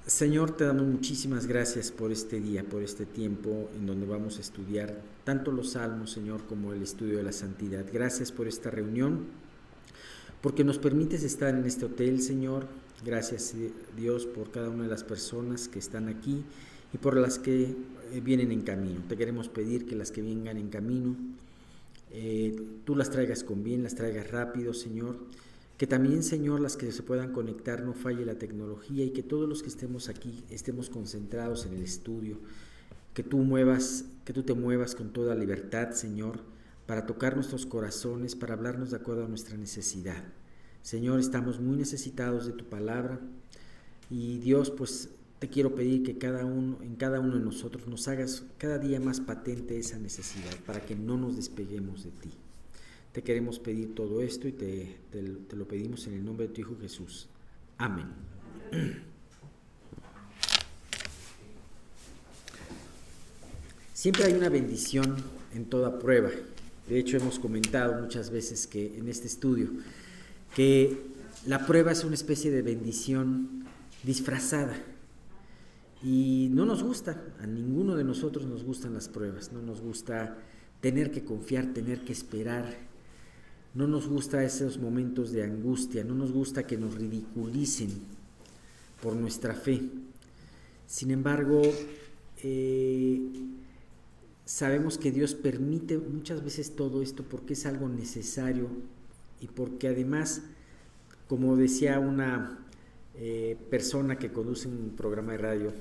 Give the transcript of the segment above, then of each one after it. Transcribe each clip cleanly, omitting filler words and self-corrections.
Señor, te damos muchísimas gracias por este día, por este tiempo en donde vamos a estudiar tanto los salmos, Señor, como el estudio de la santidad. Gracias por esta reunión, porque nos permites estar en este hotel, Señor. Gracias, Dios, por cada una de las personas que están aquí y por las que vienen en camino. Te queremos pedir que las que vengan en camino, tú las traigas con bien, las traigas rápido, Señor. Que también, Señor, las que se puedan conectar, no falle la tecnología y que todos los que estemos aquí estemos concentrados en el estudio. Que tú te muevas con toda libertad, Señor, para tocar nuestros corazones, para hablarnos de acuerdo a nuestra necesidad. Señor, estamos muy necesitados de tu palabra y Dios, pues te quiero pedir que en cada uno de nosotros nos hagas cada día más patente esa necesidad para que no nos despeguemos de ti. Te queremos pedir todo esto y te lo pedimos en el nombre de tu Hijo Jesús. Amén. Siempre hay una bendición en toda prueba. De hecho, hemos comentado muchas veces que en este estudio que la prueba es una especie de bendición disfrazada. Y no nos gusta, a ninguno de nosotros nos gustan las pruebas, no nos gusta tener que confiar, tener que esperar, no nos gusta esos momentos de angustia, no nos gusta que nos ridiculicen por nuestra fe. Sin embargo, sabemos que Dios permite muchas veces todo esto porque es algo necesario y porque además, como decía una persona que conduce un programa de radio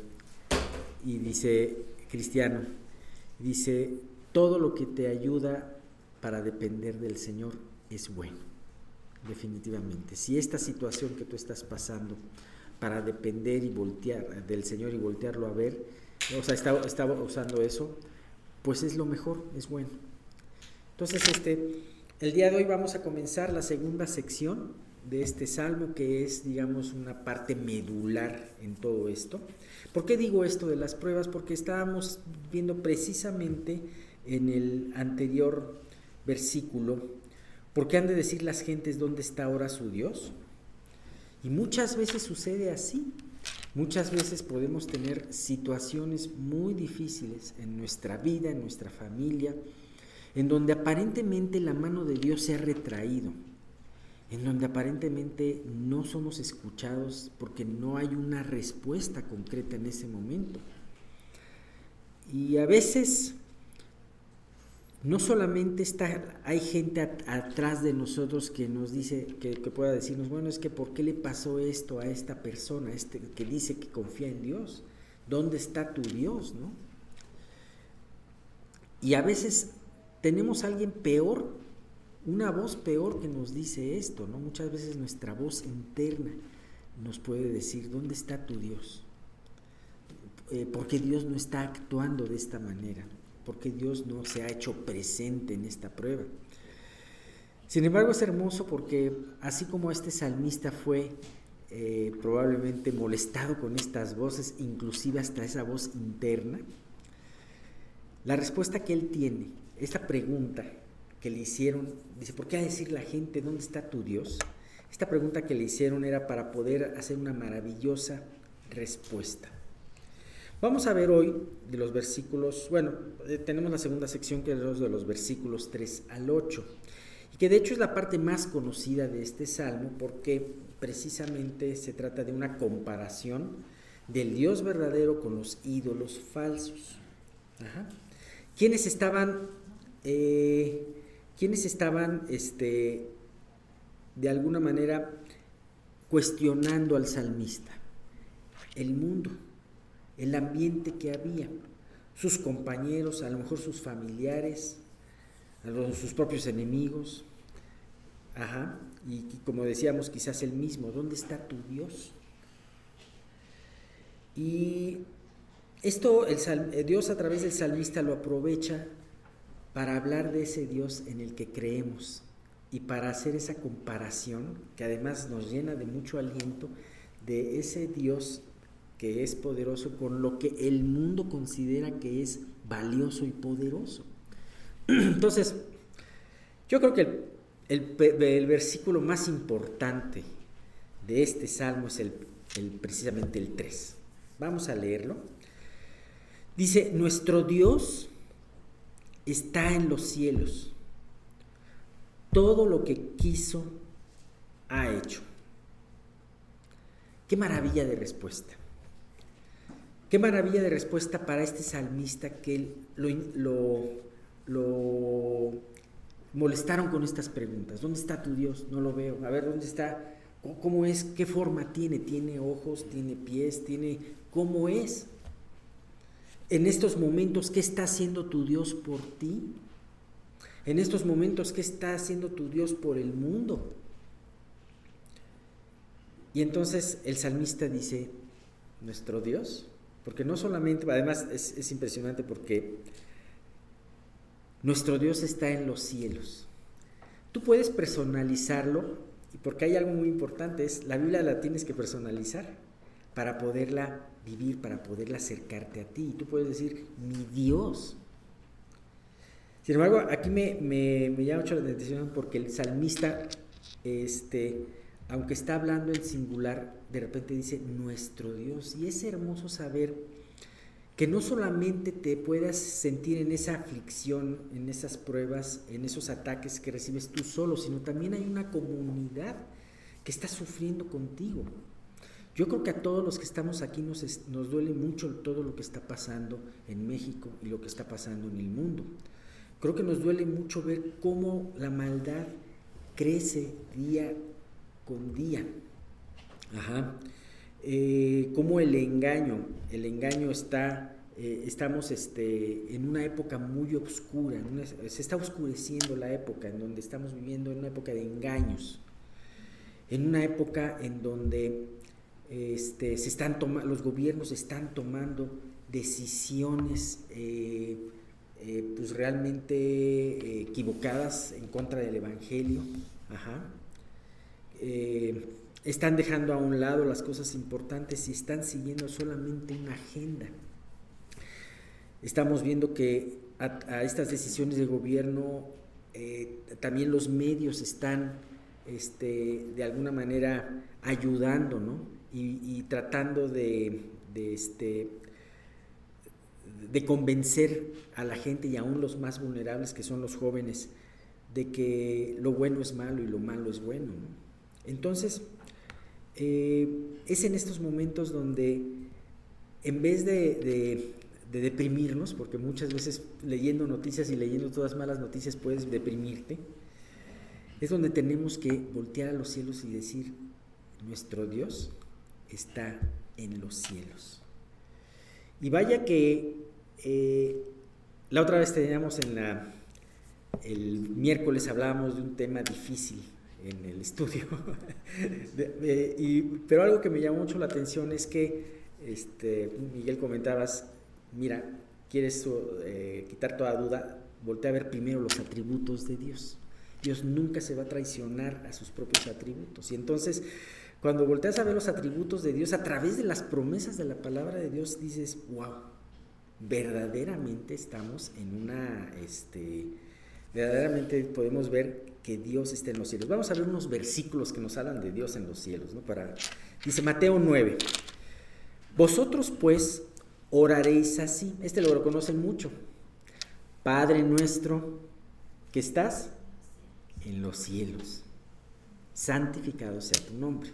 y dice, cristiano, dice, todo lo que te ayuda para depender del Señor es bueno, definitivamente. Si esta situación que tú estás pasando para depender y voltear del Señor y voltearlo a ver, o sea, estaba usando eso, pues es lo mejor, es bueno. Entonces, el día de hoy vamos a comenzar la segunda sección de este salmo, que es, digamos, una parte medular en todo esto. ¿Por qué digo esto de las pruebas? Porque estábamos viendo precisamente en el anterior versículo, ¿por qué han de decir las gentes dónde está ahora su Dios? Y muchas veces sucede así. Muchas veces podemos tener situaciones muy difíciles en nuestra vida, en nuestra familia, en donde aparentemente la mano de Dios se ha retraído, en donde aparentemente no somos escuchados porque no hay una respuesta concreta en ese momento. Y a veces no solamente hay gente atrás de nosotros que nos dice, que pueda decirnos, bueno, es que ¿por qué le pasó esto a esta persona, que dice que confía en Dios? ¿Dónde está tu Dios, no? Y a veces tenemos a alguien peor, una voz peor que nos dice esto, ¿no? Muchas veces nuestra voz interna nos puede decir, ¿dónde está tu Dios? ¿Por qué Dios no está actuando de esta manera? ¿Por qué Dios no se ha hecho presente en esta prueba? Sin embargo, es hermoso porque así como este salmista fue probablemente molestado con estas voces, inclusive hasta esa voz interna, la respuesta que él tiene, esta pregunta que le hicieron, dice, ¿por qué a decir la gente dónde está tu Dios? Esta pregunta que le hicieron era para poder hacer una maravillosa respuesta. Vamos a ver hoy de los versículos, bueno, tenemos la segunda sección que es de los versículos 3 al 8, y que de hecho es la parte más conocida de este salmo porque precisamente se trata de una comparación del Dios verdadero con los ídolos falsos. Ajá. ¿Quiénes estaban de alguna manera cuestionando al salmista? El mundo, el ambiente que había, sus compañeros, a lo mejor sus familiares, sus propios enemigos, y como decíamos, quizás el mismo, ¿dónde está tu Dios? Y esto Dios a través del salmista lo aprovecha para hablar de ese Dios en el que creemos y para hacer esa comparación que además nos llena de mucho aliento de ese Dios que es poderoso con lo que el mundo considera que es valioso y poderoso. Entonces, yo creo que el versículo más importante de este salmo es precisamente el 3. Vamos a leerlo. Dice, nuestro Dios está en los cielos. Todo lo que quiso ha hecho. Qué maravilla de respuesta. Qué maravilla de respuesta para este salmista que lo molestaron con estas preguntas. ¿Dónde está tu Dios? No lo veo. A ver, ¿dónde está? ¿Cómo es? ¿Qué forma tiene? ¿Tiene ojos? ¿Tiene pies? ¿Cómo es? En estos momentos, ¿qué está haciendo tu Dios por ti? En estos momentos, ¿qué está haciendo tu Dios por el mundo? Y entonces el salmista dice, nuestro Dios, porque no solamente, además es impresionante porque nuestro Dios está en los cielos. Tú puedes personalizarlo, y porque hay algo muy importante, es la Biblia la tienes que personalizar para poderla vivir, para poderla acercarte a ti. Y tú puedes decir, mi Dios. Sin embargo, aquí me llama mucho la atención porque el salmista, aunque está hablando en singular, de repente dice nuestro Dios. Y es hermoso saber que no solamente te puedas sentir en esa aflicción, en esas pruebas, en esos ataques que recibes tú solo, sino también hay una comunidad que está sufriendo contigo. Yo creo que a todos los que estamos aquí nos duele mucho todo lo que está pasando en México y lo que está pasando en el mundo. Creo que nos duele mucho ver cómo la maldad crece día con día. Cómo el engaño está, estamos en una época muy oscura, se está oscureciendo la época en donde estamos viviendo, en una época de engaños, en una época en donde los gobiernos están tomando decisiones pues realmente equivocadas en contra del Evangelio. Están dejando a un lado las cosas importantes y están siguiendo solamente una agenda. Estamos viendo que a estas decisiones de gobierno también los medios están de alguna manera ayudando, ¿no? Y tratando de convencer a la gente y aún los más vulnerables, que son los jóvenes, de que lo bueno es malo y lo malo es bueno, ¿no? Entonces, es en estos momentos donde, en vez de deprimirnos, porque muchas veces leyendo noticias y leyendo todas malas noticias puedes deprimirte, es donde tenemos que voltear a los cielos y decir, nuestro Dios está en los cielos. Y vaya que la otra vez teníamos el miércoles hablábamos de un tema difícil en el estudio, pero algo que me llamó mucho la atención es que, Miguel, comentabas, mira, quieres quitar toda duda, voltea a ver primero los atributos de Dios. Dios nunca se va a traicionar a sus propios atributos. Y entonces, cuando volteas a ver los atributos de Dios a través de las promesas de la palabra de Dios, dices, wow, verdaderamente estamos en verdaderamente podemos ver que Dios está en los cielos. Vamos a ver unos versículos que nos hablan de Dios en los cielos, ¿no? Dice Mateo 9, vosotros pues oraréis así, lo reconocen mucho, Padre nuestro que estás en los cielos, santificado sea tu nombre.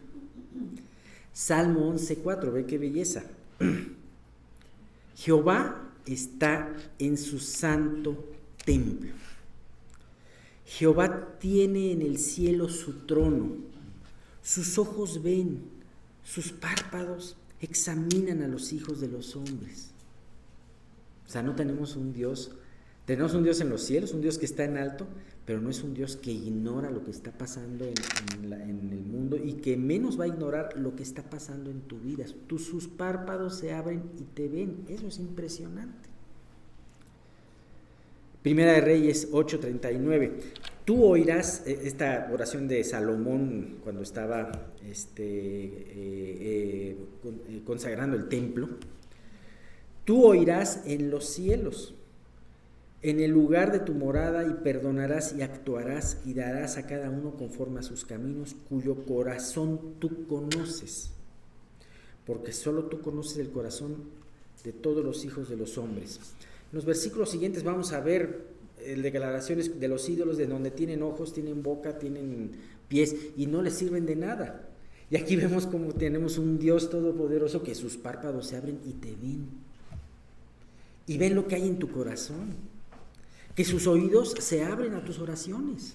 Salmo 11:4, ve qué belleza. Jehová está en su santo templo. Jehová tiene en el cielo su trono. Sus ojos ven, sus párpados examinan a los hijos de los hombres. O sea, no tenemos un Dios, tenemos un Dios en los cielos, un Dios que está en alto, pero no es un Dios que ignora lo que está pasando en el mundo y que menos va a ignorar lo que está pasando en tu vida. Sus párpados se abren y te ven. Eso es impresionante. Primera de Reyes 8:39. Tú oirás, esta oración de Salomón cuando estaba consagrando el templo. Tú oirás en los cielos, en el lugar de tu morada, y perdonarás y actuarás y darás a cada uno conforme a sus caminos, cuyo corazón tú conoces. porque solo tú conoces el corazón de todos los hijos de los hombres. En los versículos siguientes vamos a ver declaraciones de los ídolos, de donde tienen ojos, tienen boca, tienen pies y no les sirven de nada. Y aquí vemos como tenemos un Dios todopoderoso que sus párpados se abren y te ven. Y ven lo que hay en tu corazón. Que sus oídos se abren a tus oraciones.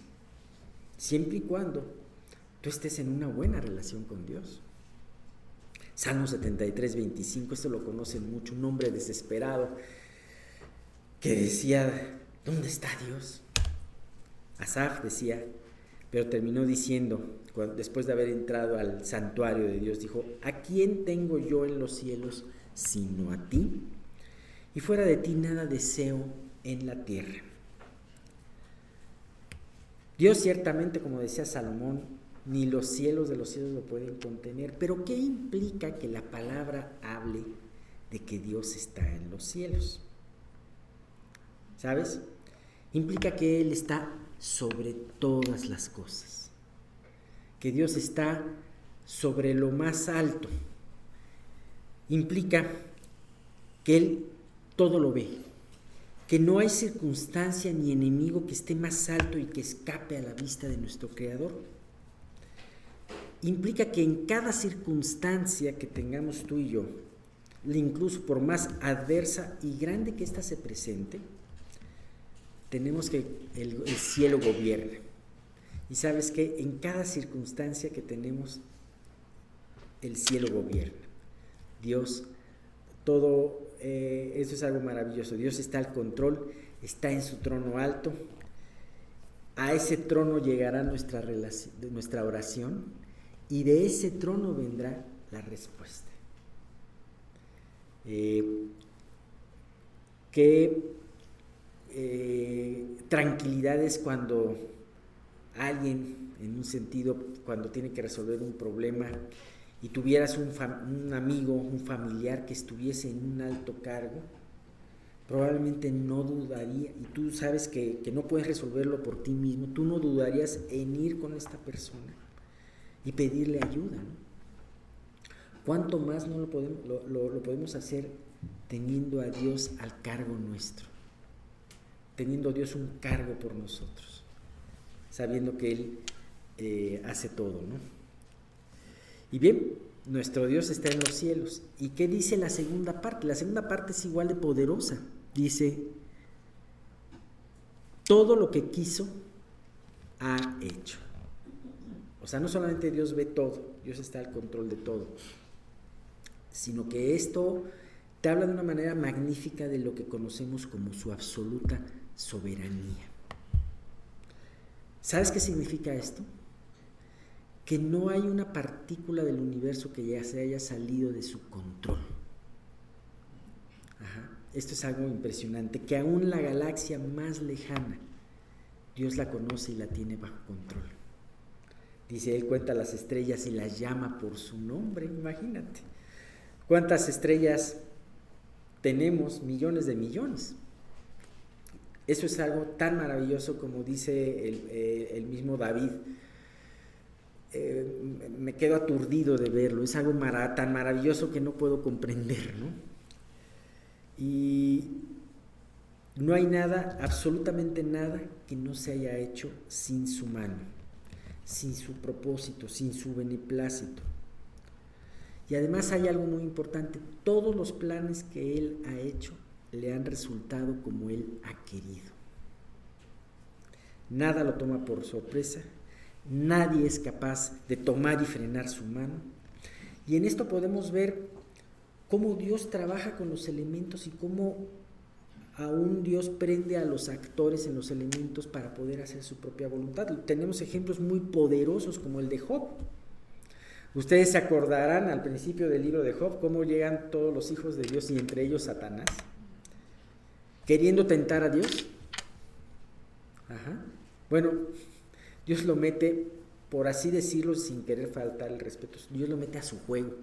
Siempre y cuando tú estés en una buena relación con Dios. Salmo 73, 25, esto lo conocen mucho, un hombre desesperado que decía, ¿dónde está Dios? Asaf decía, pero terminó diciendo, después de haber entrado al santuario de Dios, dijo, ¿a quién tengo yo en los cielos sino a ti? Y fuera de ti nada deseo en la tierra. Dios ciertamente, como decía Salomón, ni los cielos de los cielos lo pueden contener, pero ¿qué implica que la palabra hable de que Dios está en los cielos? ¿Sabes? Implica que Él está sobre todas las cosas, que Dios está sobre lo más alto. Implica que Él todo lo ve, que no hay circunstancia ni enemigo que esté más alto y que escape a la vista de nuestro Creador. Implica que en cada circunstancia que tengamos tú y yo, incluso por más adversa y grande que ésta se presente, tenemos que el cielo gobierne. Y sabes que en cada circunstancia que tenemos, el cielo gobierna. Dios, todo, eso es algo maravilloso. Dios está al control, está en su trono alto. A ese trono llegará nuestra oración y de ese trono vendrá la respuesta. Qué tranquilidad es cuando alguien, en un sentido, cuando tiene que resolver un problema y tuvieras un amigo, un familiar que estuviese en un alto cargo, probablemente no dudaría, y tú sabes que no puedes resolverlo por ti mismo, tú no dudarías en ir con esta persona y pedirle ayuda, ¿no? ¿Cuánto más no lo podemos hacer teniendo a Dios al cargo nuestro? Teniendo a Dios un cargo por nosotros, sabiendo que Él hace todo, ¿no? Y bien, nuestro Dios está en los cielos. ¿Y qué dice la segunda parte? La segunda parte es igual de poderosa. Dice, todo lo que quiso ha hecho. O sea, no solamente Dios ve todo, Dios está al control de todo, sino que esto te habla de una manera magnífica de lo que conocemos como su absoluta soberanía. ¿Sabes qué significa esto? Que no hay una partícula del universo que ya se haya salido de su control. Esto es algo impresionante, que aún la galaxia más lejana, Dios la conoce y la tiene bajo control. Dice, Él cuenta las estrellas y las llama por su nombre, imagínate. ¿Cuántas estrellas tenemos? Millones de millones. Eso es algo tan maravilloso como dice el mismo David. Me quedo aturdido de verlo, es algo tan maravilloso que no puedo comprender, ¿no? Y no hay nada, absolutamente nada, que no se haya hecho sin su mano, sin su propósito, sin su beneplácito. Y además hay algo muy importante, todos los planes que Él ha hecho le han resultado como Él ha querido. Nada lo toma por sorpresa, nadie es capaz de tomar y frenar su mano. Y en esto podemos ver cómo Dios trabaja con los elementos y cómo aún Dios prende a los actores en los elementos para poder hacer su propia voluntad. Tenemos ejemplos muy poderosos como el de Job. Ustedes se acordarán al principio del libro de Job cómo llegan todos los hijos de Dios y entre ellos Satanás, queriendo tentar a Dios. Bueno, Dios lo mete, por así decirlo, sin querer faltar el respeto, Dios lo mete a su juego,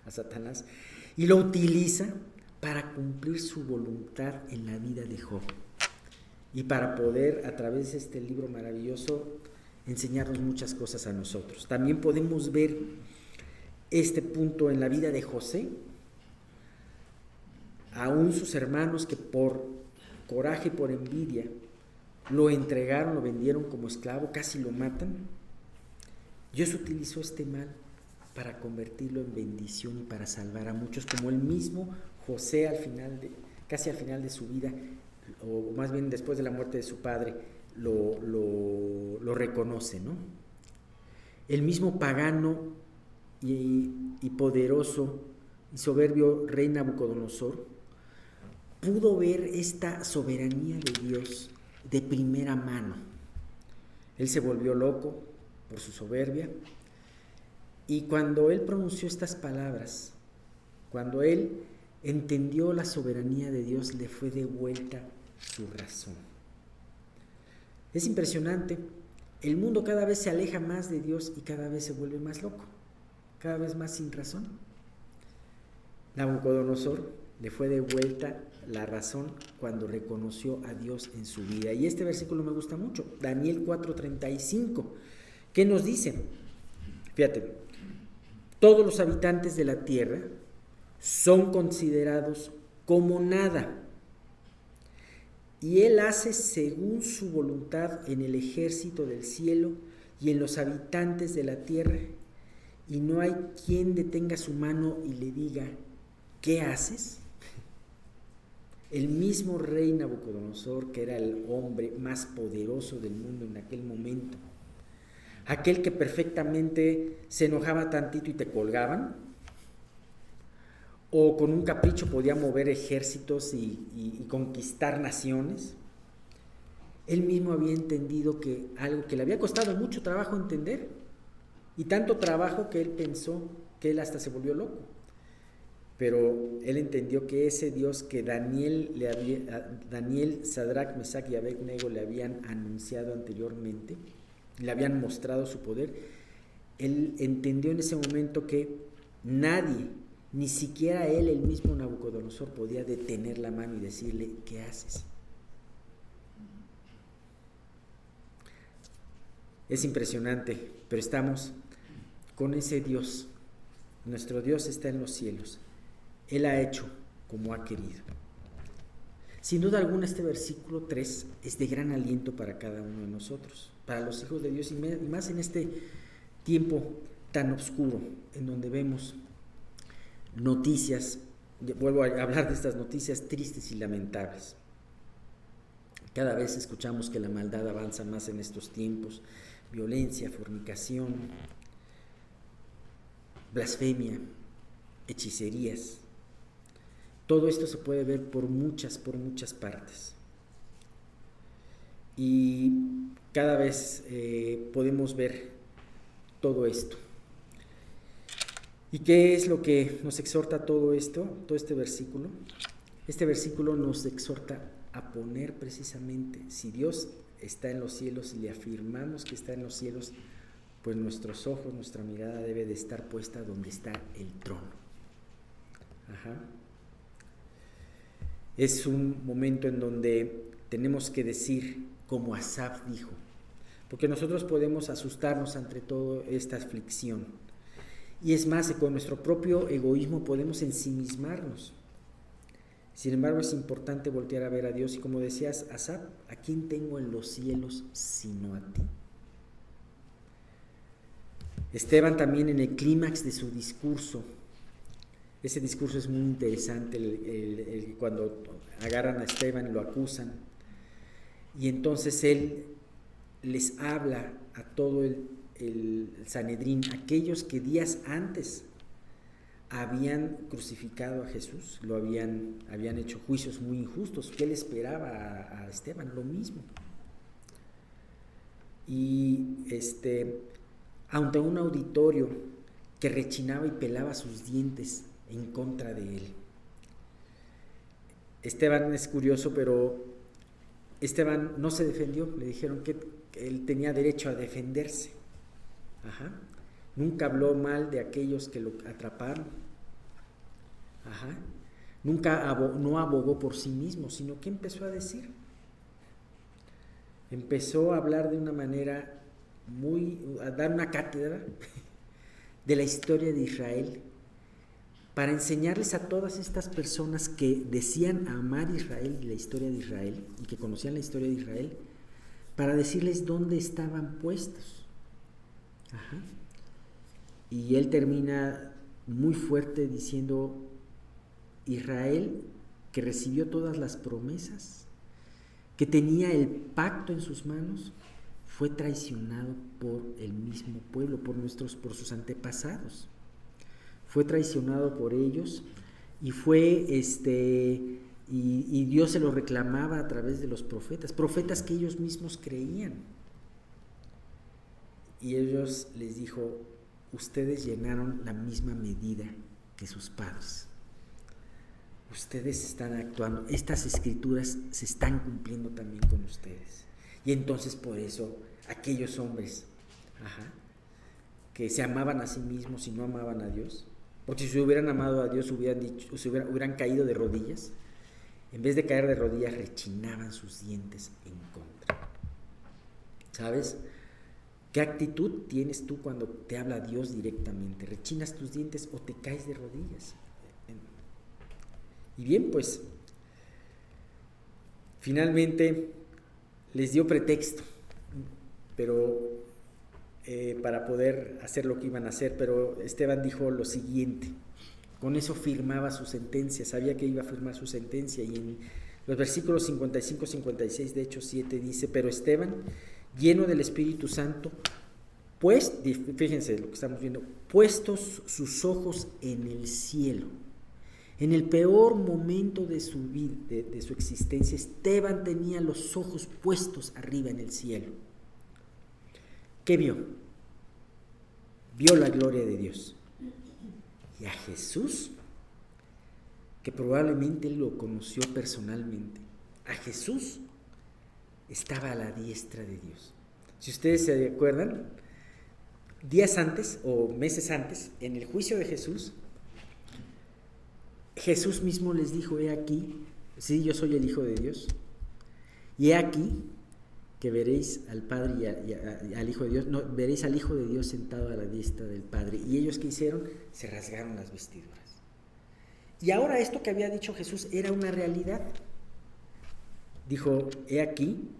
a Satanás, y lo utiliza para cumplir su voluntad en la vida de Job y para poder, a través de este libro maravilloso, enseñarnos muchas cosas a nosotros. También podemos ver este punto en la vida de José, aún sus hermanos que por coraje y por envidia lo entregaron, lo vendieron como esclavo, casi lo matan, Dios utilizó este mal para convertirlo en bendición y para salvar a muchos, como el mismo José casi al final de su vida, o más bien después de la muerte de su padre, lo reconoce, ¿no? El mismo pagano y poderoso y soberbio rey Nabucodonosor pudo ver esta soberanía de Dios de primera mano. Él se volvió loco por su soberbia, y cuando él pronunció estas palabras, cuando él entendió la soberanía de Dios, le fue devuelta su razón. Es impresionante, el mundo cada vez se aleja más de Dios y cada vez se vuelve más loco, cada vez más sin razón. Nabucodonosor le fue devuelta la razón cuando reconoció a Dios en su vida. Y este versículo me gusta mucho, Daniel 4:35, ¿qué nos dice? Fíjate, todos los habitantes de la tierra son considerados como nada, y Él hace según su voluntad en el ejército del cielo y en los habitantes de la tierra, y no hay quien detenga su mano y le diga, ¿qué haces? El mismo rey Nabucodonosor, que era el hombre más poderoso del mundo en aquel momento, aquel que perfectamente se enojaba tantito y te colgaban, o con un capricho podía mover ejércitos y conquistar naciones, él mismo había entendido que algo que le había costado mucho trabajo entender, y tanto trabajo que él pensó que él hasta se volvió loco. Pero él entendió que ese Dios que Daniel, Sadrach, Mesach y Abednego le habían anunciado anteriormente, le habían mostrado su poder, él entendió en ese momento que nadie, ni siquiera él, el mismo Nabucodonosor, podía detener la mano y decirle, ¿qué haces? Es impresionante, pero estamos con ese Dios. Nuestro Dios está en los cielos. Él ha hecho como ha querido. Sin duda alguna, este versículo 3 es de gran aliento para cada uno de nosotros, para los hijos de Dios, y más en este tiempo tan oscuro, en donde vemos noticias, vuelvo a hablar de estas noticias tristes y lamentables. Cada vez escuchamos que la maldad avanza más en estos tiempos, violencia, fornicación, blasfemia, hechicerías. Todo esto se puede ver por muchas partes. Y cada vez podemos ver todo esto. ¿Y qué es lo que nos exhorta todo esto, todo este versículo? Este versículo nos exhorta a poner precisamente, si Dios está en los cielos y le afirmamos que está en los cielos, pues nuestros ojos, nuestra mirada debe de estar puesta donde está el trono. Es un momento en donde tenemos que decir como Asaf dijo, porque nosotros podemos asustarnos ante toda esta aflicción, y es más, con nuestro propio egoísmo podemos ensimismarnos. Sin embargo, es importante voltear a ver a Dios, y como decías, Asaf, ¿a quién tengo en los cielos sino a ti? Esteban también, en el clímax de su discurso, ese discurso es muy interesante, cuando agarran a Esteban y lo acusan, y entonces él les habla a todo el Sanedrín, aquellos que días antes habían crucificado a Jesús, habían hecho juicios muy injustos. ¿Qué le esperaba a Esteban? Lo mismo. Y ante un auditorio que rechinaba y pelaba sus dientes en contra de él. Esteban es curioso, pero Esteban no se defendió. Le dijeron que él tenía derecho a defenderse. Nunca habló mal de aquellos que lo atraparon. No abogó por sí mismo, sino que empezó a decir. Empezó a hablar de una manera a dar una cátedra de la historia de Israel, para enseñarles a todas estas personas que decían amar Israel y la historia de Israel, y que conocían la historia de Israel, para decirles dónde estaban puestos. Ajá. Y él termina muy fuerte diciendo: Israel, que recibió todas las promesas, que tenía el pacto en sus manos, fue traicionado por el mismo pueblo, por sus antepasados. Fue traicionado por ellos y y Dios se lo reclamaba a través de los profetas que ellos mismos creían. Y ellos les dijo: ustedes llenaron la misma medida que sus padres. Ustedes están actuando, estas escrituras se están cumpliendo también con ustedes. Y entonces por eso aquellos hombres que se amaban a sí mismos y no amaban a Dios, porque si se hubieran amado a Dios hubieran caído de rodillas, en vez de caer de rodillas rechinaban sus dientes en contra. ¿Sabes? ¿Qué actitud tienes tú cuando te habla Dios directamente? ¿Rechinas tus dientes o te caes de rodillas? Y bien, pues finalmente les dio pretexto, pero para poder hacer lo que iban a hacer, pero Esteban dijo lo siguiente: con eso firmaba su sentencia, sabía que iba a firmar su sentencia, y en los versículos 55-56 de Hechos 7 dice: pero Esteban, lleno del Espíritu Santo, pues, fíjense lo que estamos viendo, puestos sus ojos en el cielo, en el peor momento de su vida, de su existencia, Esteban tenía los ojos puestos arriba en el cielo. ¿Qué vio? Vio la gloria de Dios y a Jesús, que probablemente él lo conoció personalmente. A Jesús estaba a la diestra de Dios. Si ustedes se acuerdan, días antes o meses antes, en el juicio de Jesús, Jesús mismo les dijo: he aquí, sí, yo soy el Hijo de Dios, y he aquí que veréis al Padre y al Hijo de Dios, no, veréis al Hijo de Dios sentado a la diestra del Padre. Y ellos, ¿qué hicieron? Se rasgaron las vestiduras. Y ahora esto que había dicho Jesús era una realidad. Dijo: he aquí,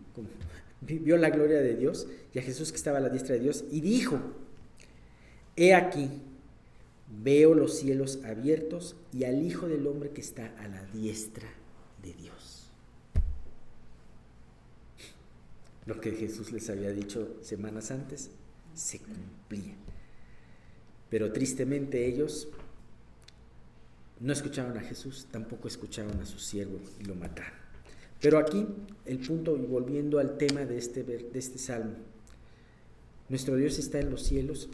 vio la gloria de Dios y a Jesús que estaba a la diestra de Dios, y dijo: he aquí, veo los cielos abiertos y al Hijo del Hombre que está a la diestra de Dios. Lo que Jesús les había dicho semanas antes se cumplía. Pero tristemente ellos no escucharon a Jesús, tampoco escucharon a su siervo y lo mataron. Pero aquí el punto, y volviendo al tema de este salmo: nuestro Dios está en los cielos,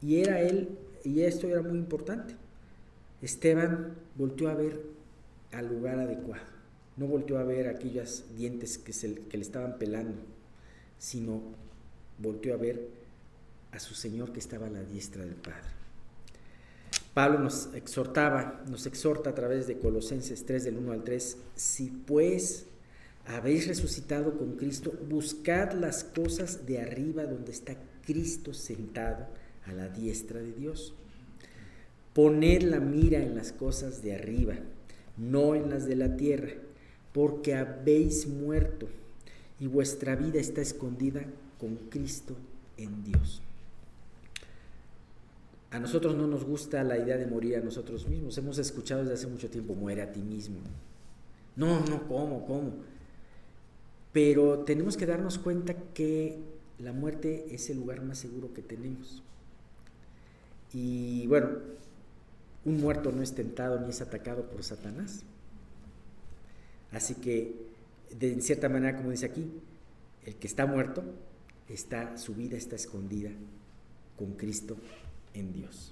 y esto era muy importante. Esteban volteó a ver al lugar adecuado, no volteó a ver aquellos dientes que le estaban pelando, sino volteó a ver a su Señor que estaba a la diestra del Padre. Pablo nos exhorta a través de Colosenses 3, del 1 al 3: si pues habéis resucitado con Cristo, buscad las cosas de arriba, donde está Cristo sentado a la diestra de Dios. Poned la mira en las cosas de arriba, no en las de la tierra, porque habéis muerto y vuestra vida está escondida con Cristo en Dios. A nosotros no nos gusta la idea de morir a nosotros mismos. Hemos escuchado desde hace mucho tiempo: muere a ti mismo. No, ¿cómo? Pero tenemos que darnos cuenta que la muerte es el lugar más seguro que tenemos. Y bueno, un muerto no es tentado ni es atacado por Satanás. Así que, de cierta manera, como dice aquí, el que está muerto, su vida está escondida con Cristo en Dios.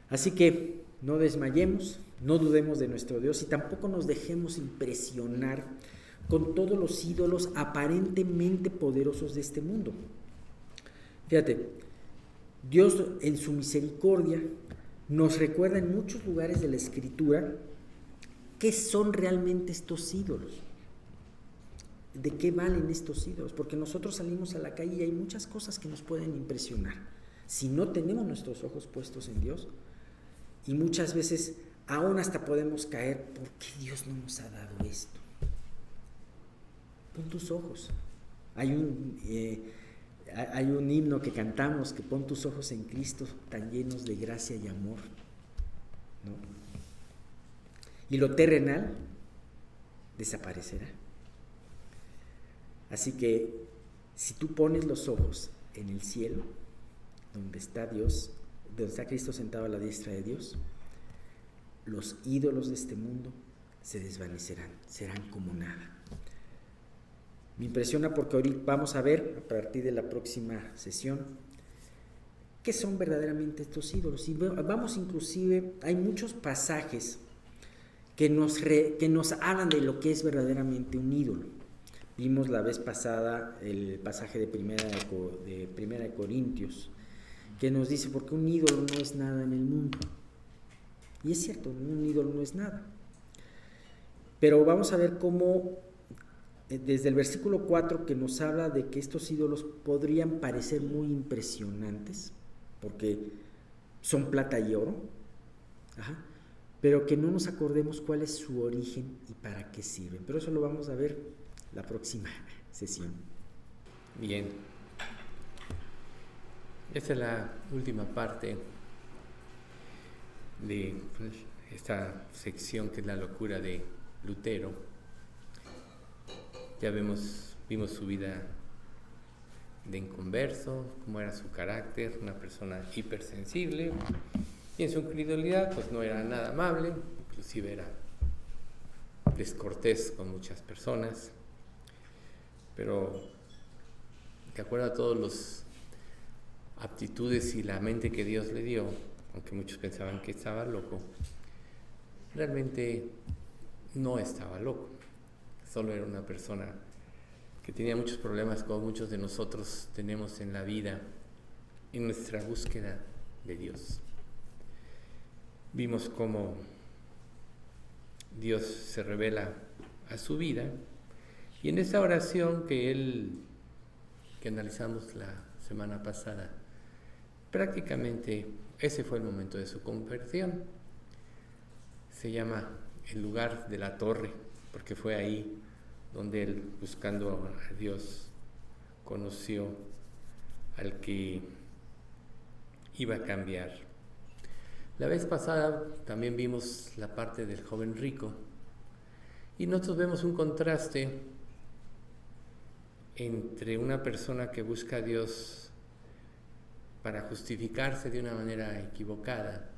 Así que no desmayemos, no dudemos de nuestro Dios, y tampoco nos dejemos impresionar con todos los ídolos aparentemente poderosos de este mundo. Fíjate, Dios en su misericordia nos recuerda en muchos lugares de la Escritura qué son realmente estos ídolos, de qué valen estos ídolos, porque nosotros salimos a la calle y hay muchas cosas que nos pueden impresionar. si no tenemos nuestros ojos puestos en Dios. Y muchas veces aún hasta podemos caer, ¿por qué Dios no nos ha dado esto? Pon tus ojos. Hay un himno que cantamos, que pon tus ojos en Cristo, tan llenos de gracia y amor, ¿no? Y lo terrenal desaparecerá. Así que si tú pones los ojos en el cielo, donde está Dios, donde está Cristo sentado a la diestra de Dios, los ídolos de este mundo se desvanecerán, serán como nada. Me impresiona porque ahorita vamos a ver, a partir de la próxima sesión, qué son verdaderamente estos ídolos. Y vamos inclusive, hay muchos pasajes que nos hablan de lo que es verdaderamente un ídolo. Vimos la vez pasada el pasaje de Primera de Corintios, que nos dice, porque un ídolo no es nada en el mundo. Y es cierto, un ídolo no es nada. Pero vamos a ver cómo, desde el versículo 4, que nos habla de que estos ídolos podrían parecer muy impresionantes, porque son plata y oro, pero que no nos acordemos cuál es su origen y para qué sirven. Pero eso lo vamos a ver la próxima sesión. Bien. Esta es la última parte de esta sección, que es la locura de Lutero. Ya vimos su vida de inconverso, cómo era su carácter, una persona hipersensible, y en su incredulidad pues no era nada amable, inclusive era descortés con muchas personas, pero de acuerdo a todas las aptitudes y la mente que Dios le dio, aunque muchos pensaban que estaba loco, realmente no estaba loco, solo era una persona que tenía muchos problemas como muchos de nosotros tenemos en la vida, en nuestra búsqueda de Dios. Vimos cómo Dios se revela a su vida, y en esta oración que analizamos la semana pasada, prácticamente ese fue el momento de su conversión. Se llama el lugar de la torre, porque fue ahí donde él, buscando a Dios, conoció al que iba a cambiar. La vez pasada también vimos la parte del joven rico, y nosotros vemos un contraste entre una persona que busca a Dios para justificarse de una manera equivocada,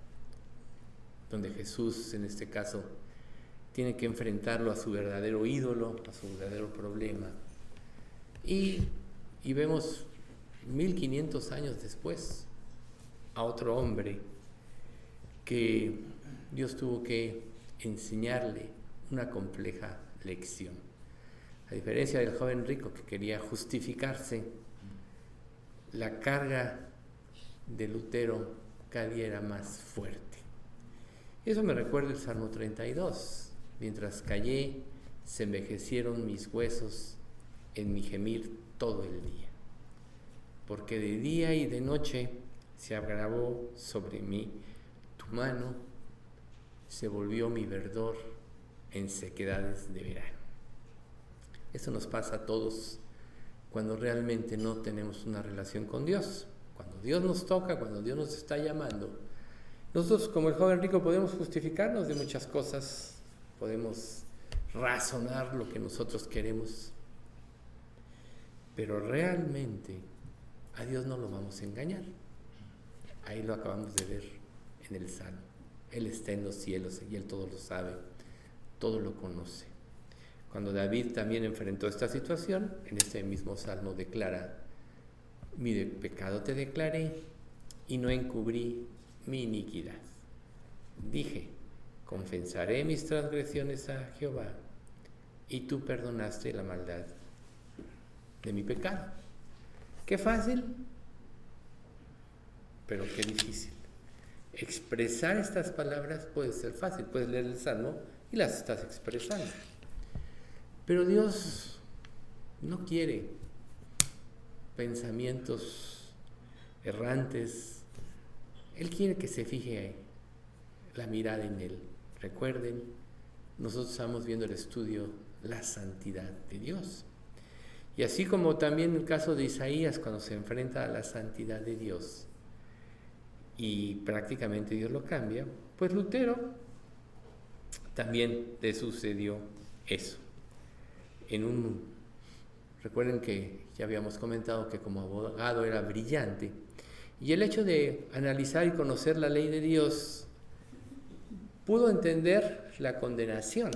donde Jesús, en este caso, tiene que enfrentarlo a su verdadero ídolo, a su verdadero problema. Y vemos 1500 años después a otro hombre que Dios tuvo que enseñarle una compleja lección. A diferencia del joven rico que quería justificarse, la carga de Lutero cada día era más fuerte. Y eso me recuerda el Salmo 32. Mientras callé, se envejecieron mis huesos en mi gemir todo el día. Porque de día y de noche se agravó sobre mí tu mano, se volvió mi verdor en sequedades de verano. Eso nos pasa a todos cuando realmente no tenemos una relación con Dios. Cuando Dios nos toca, cuando Dios nos está llamando, nosotros, como el joven rico, podemos justificarnos de muchas cosas, podemos razonar lo que nosotros queremos, pero realmente a Dios no lo vamos a engañar. Ahí lo acabamos de ver en el Salmo. Él está en los cielos y Él todo lo sabe, todo lo conoce. Cuando David también enfrentó esta situación, en este mismo Salmo declara: mi pecado te declaré y no encubrí mi iniquidad. Dije: confesaré mis transgresiones a Jehová, y tú perdonaste la maldad de mi pecado. Qué fácil, pero qué difícil. Expresar estas palabras puede ser fácil, puedes leer el Salmo y las estás expresando. Pero Dios no quiere pensamientos errantes. Él quiere que se fije la mirada en Él. Recuerden, nosotros estamos viendo el estudio, la santidad de Dios. Y así como también el caso de Isaías, cuando se enfrenta a la santidad de Dios y prácticamente Dios lo cambia, pues Lutero también le sucedió eso. Recuerden que ya habíamos comentado que como abogado era brillante, y el hecho de analizar y conocer la ley de Dios, pudo entender la condenación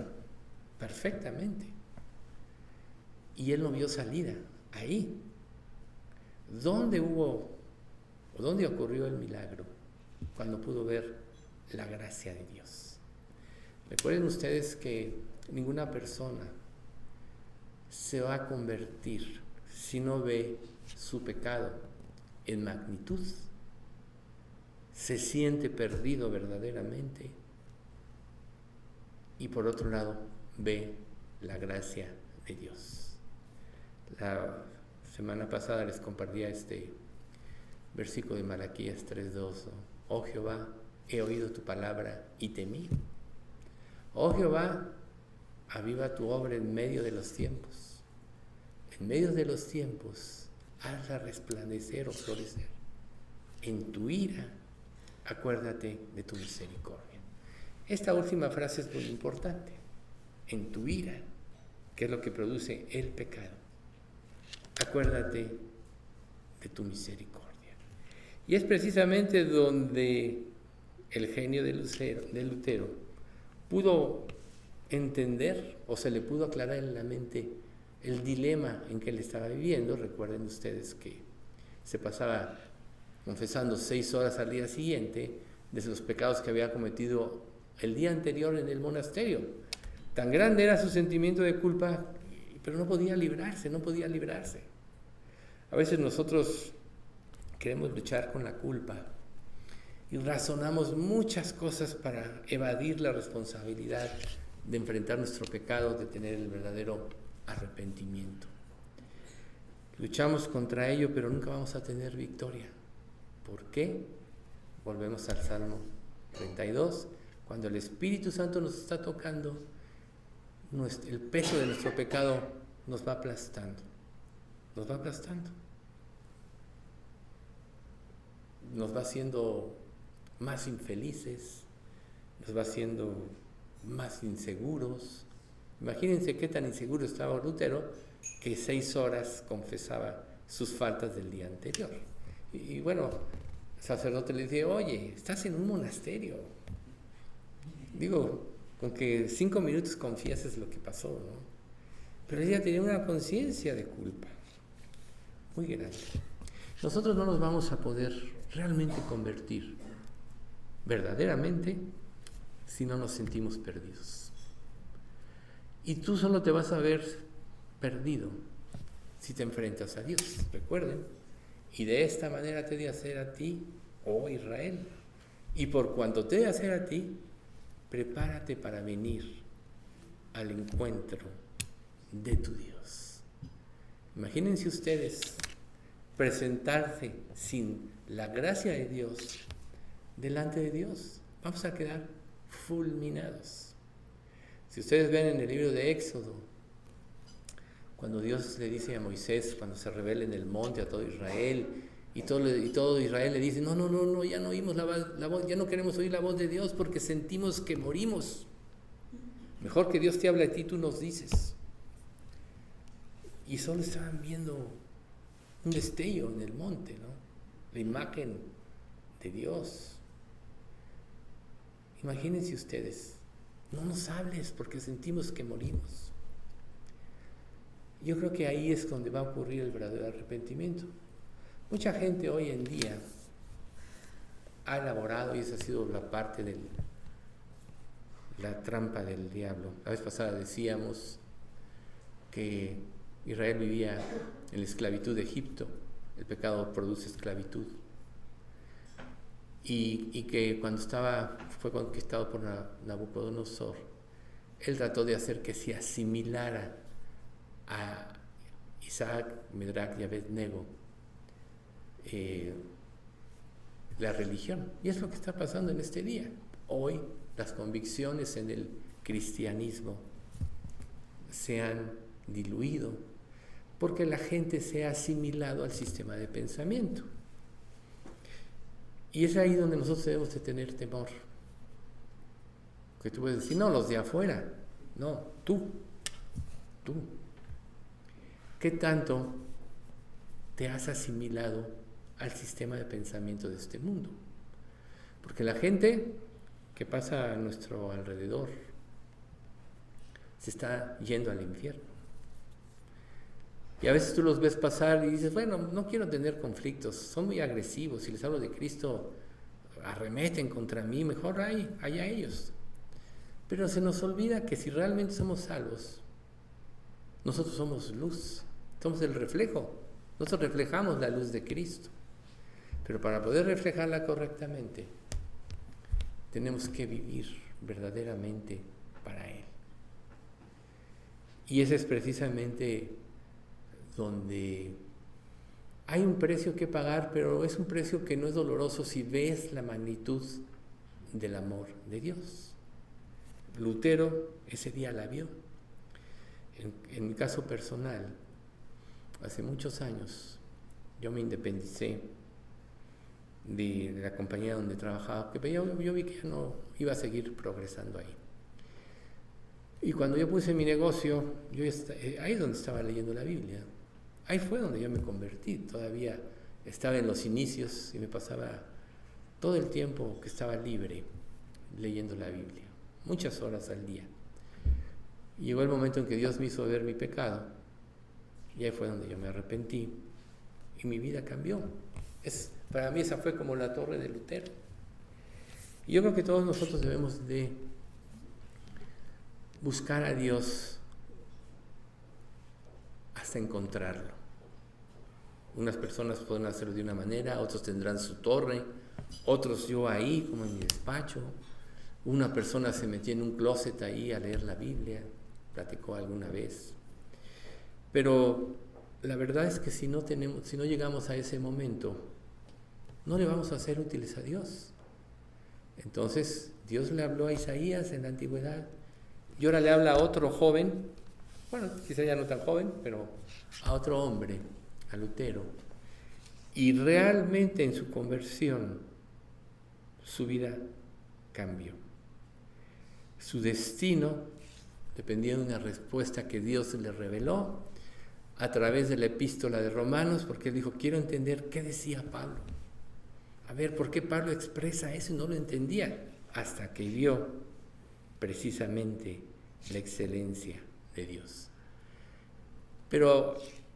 perfectamente. Y él no vio salida ahí. ¿Dónde ocurrió el milagro? Cuando pudo ver la gracia de Dios. Recuerden ustedes que ninguna persona se va a convertir si no ve su pecado en magnitud, se siente perdido verdaderamente y por otro lado ve la gracia de Dios. La semana pasada les compartía este versículo de Malaquías 3:2. Oh Jehová, he oído tu palabra y temí. Oh Jehová, aviva tu obra en medio de los tiempos. En medio de los tiempos, hazla resplandecer o florecer. En tu ira, acuérdate de tu misericordia. Esta última frase es muy importante. En tu ira, que es lo que produce el pecado, acuérdate de tu misericordia. Y es precisamente donde el genio de Lutero pudo entender, o se le pudo aclarar en la mente, el dilema en que él estaba viviendo. Recuerden ustedes que se pasaba confesando 6 horas al día siguiente de los pecados que había cometido el día anterior en el monasterio. Tan grande era su sentimiento de culpa, pero no podía librarse. A veces nosotros queremos luchar con la culpa y razonamos muchas cosas para evadir la responsabilidad de enfrentar nuestro pecado, de tener el verdadero arrepentimiento. Luchamos contra ello, pero nunca vamos a tener victoria. ¿Por qué? Volvemos al Salmo 32. Cuando el Espíritu Santo nos está tocando, el peso de nuestro pecado nos va aplastando. Nos va haciendo más infelices, nos va haciendo más inseguros. Imagínense qué tan inseguro estaba Lutero, que 6 horas confesaba sus faltas del día anterior. Y bueno, el sacerdote le dice: oye, estás en un monasterio. Digo, con que 5 minutos confieses lo que pasó, ¿no? Pero ella tenía una conciencia de culpa muy grande. Nosotros no nos vamos a poder realmente convertir verdaderamente si no nos sentimos perdidos. Y tú solo te vas a ver perdido si te enfrentas a Dios. Recuerden, y de esta manera te he de hacer a ti, oh Israel, y por cuanto te he de hacer a ti, prepárate para venir al encuentro de tu Dios. Imagínense ustedes presentarse sin la gracia de Dios delante de Dios. Vamos a quedar fulminados. Si ustedes ven en el libro de Éxodo, cuando Dios le dice a Moisés, cuando se revela en el monte a todo Israel, y todo Israel le dice: no, ya no oímos la voz, ya no queremos oír la voz de Dios porque sentimos que morimos. Mejor que Dios te hable a ti, tú nos dices. Y solo estaban viendo un destello en el monte, ¿no? La imagen de Dios. Imagínense ustedes, no nos hables porque sentimos que morimos. Yo creo que ahí es donde va a ocurrir el verdadero arrepentimiento. Mucha gente hoy en día ha elaborado, y esa ha sido la parte de la trampa del diablo. La vez pasada decíamos que Israel vivía en la esclavitud de Egipto. El pecado produce esclavitud. Y que cuando fue conquistado por Nabucodonosor, él trató de hacer que se asimilara a Isaac, Medrac y Abednego, la religión. Y es lo que está pasando en este día. Hoy las convicciones en el cristianismo se han diluido porque la gente se ha asimilado al sistema de pensamiento. Y es ahí donde nosotros debemos de tener temor. Que tú puedes decir, no, los de afuera. No, tú. ¿Qué tanto te has asimilado al sistema de pensamiento de este mundo? Porque la gente que pasa a nuestro alrededor se está yendo al infierno. Y a veces tú los ves pasar y dices, bueno, no quiero tener conflictos, son muy agresivos, si les hablo de Cristo arremeten contra mí, mejor allá ellos. Pero se nos olvida que si realmente somos salvos, nosotros somos luz, somos el reflejo, nosotros reflejamos la luz de Cristo. Pero para poder reflejarla correctamente, tenemos que vivir verdaderamente para Él. Y ese es precisamente donde hay un precio que pagar, pero es un precio que no es doloroso si ves la magnitud del amor de Dios. Lutero ese día la vio. En mi caso personal, hace muchos años, yo me independicé de la compañía donde trabajaba, que yo vi que ya no iba a seguir progresando ahí. Y cuando yo puse mi negocio, ahí es donde estaba leyendo la Biblia. Ahí fue donde yo me convertí. Todavía estaba en los inicios y me pasaba todo el tiempo que estaba libre leyendo la Biblia, muchas horas al día. Y llegó el momento en que Dios me hizo ver mi pecado y ahí fue donde yo me arrepentí y mi vida cambió. Para mí esa fue como la torre de Lutero. Y yo creo que todos nosotros debemos de buscar a Dios hasta encontrarlo. Unas personas pueden hacerlo de una manera, otros tendrán su torre, otros yo ahí, como en mi despacho. Una persona se metió en un closet ahí a leer la Biblia, platicó alguna vez. Pero la verdad es que si no llegamos a ese momento, no le vamos a ser útiles a Dios. Entonces, Dios le habló a Isaías en la antigüedad, y ahora le habla a otro joven, bueno, quizá ya no tan joven, pero a otro hombre, a Lutero. Y realmente en su conversión, su vida cambió. Su destino dependía de una respuesta que Dios le reveló a través de la epístola de Romanos, porque él dijo, quiero entender qué decía Pablo. A ver, ¿por qué Pablo expresa eso y no lo entendía? Hasta que vio precisamente la excelencia de Dios. Pero,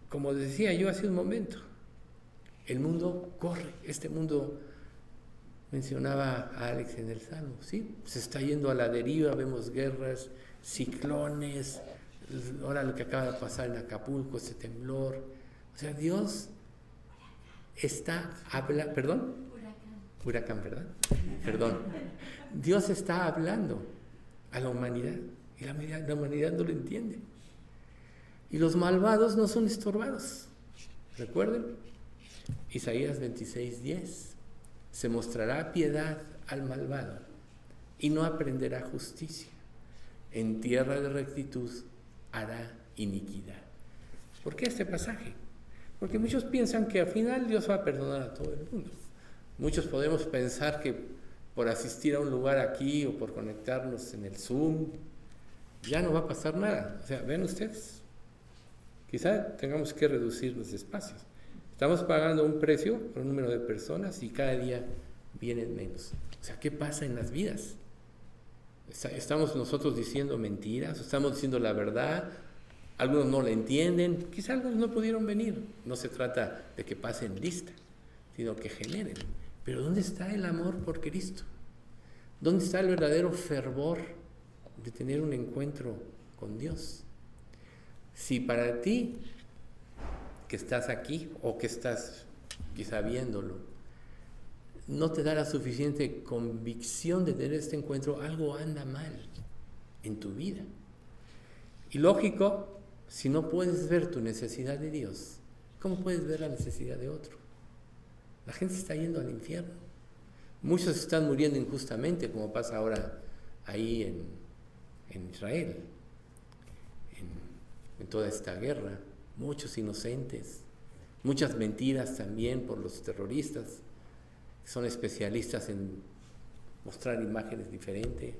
como decía yo hace un momento, el mundo corre, este mundo, mencionaba a Alex en el Salmo, ¿sí? Se está yendo a la deriva, vemos guerras, ciclones, ahora lo que acaba de pasar en Acapulco, ese temblor. O sea, Dios está hablando, ¿perdón? Huracán, ¿verdad? Perdón. Dios está hablando a la humanidad y la humanidad no lo entiende. Y los malvados no son estorbados. Recuerden, Isaías 26:10. Se mostrará piedad al malvado y no aprenderá justicia. En tierra de rectitud hará iniquidad. ¿Por qué este pasaje? Porque muchos piensan que al final Dios va a perdonar a todo el mundo. Muchos podemos pensar que por asistir a un lugar aquí o por conectarnos en el Zoom, ya no va a pasar nada. O sea, ven ustedes, quizá tengamos que reducir los espacios. Estamos pagando un precio por un número de personas y cada día vienen menos. O sea, ¿qué pasa en las vidas? ¿Estamos nosotros diciendo mentiras? ¿Estamos diciendo la verdad? Algunos no la entienden. Quizá algunos no pudieron venir. No se trata de que pasen lista, sino que generen. Pero ¿dónde está el amor por Cristo? ¿Dónde está el verdadero fervor de tener un encuentro con Dios? Si para ti, que estás aquí o que estás quizá viéndolo, no te da la suficiente convicción de tener este encuentro, algo anda mal en tu vida. Y lógico, si no puedes ver tu necesidad de Dios, ¿cómo puedes ver la necesidad de otro? La gente está yendo al infierno. Muchos están muriendo injustamente, como pasa ahora ahí en Israel, en toda esta guerra. Muchos inocentes, muchas mentiras también por los terroristas, que son especialistas en mostrar imágenes diferentes.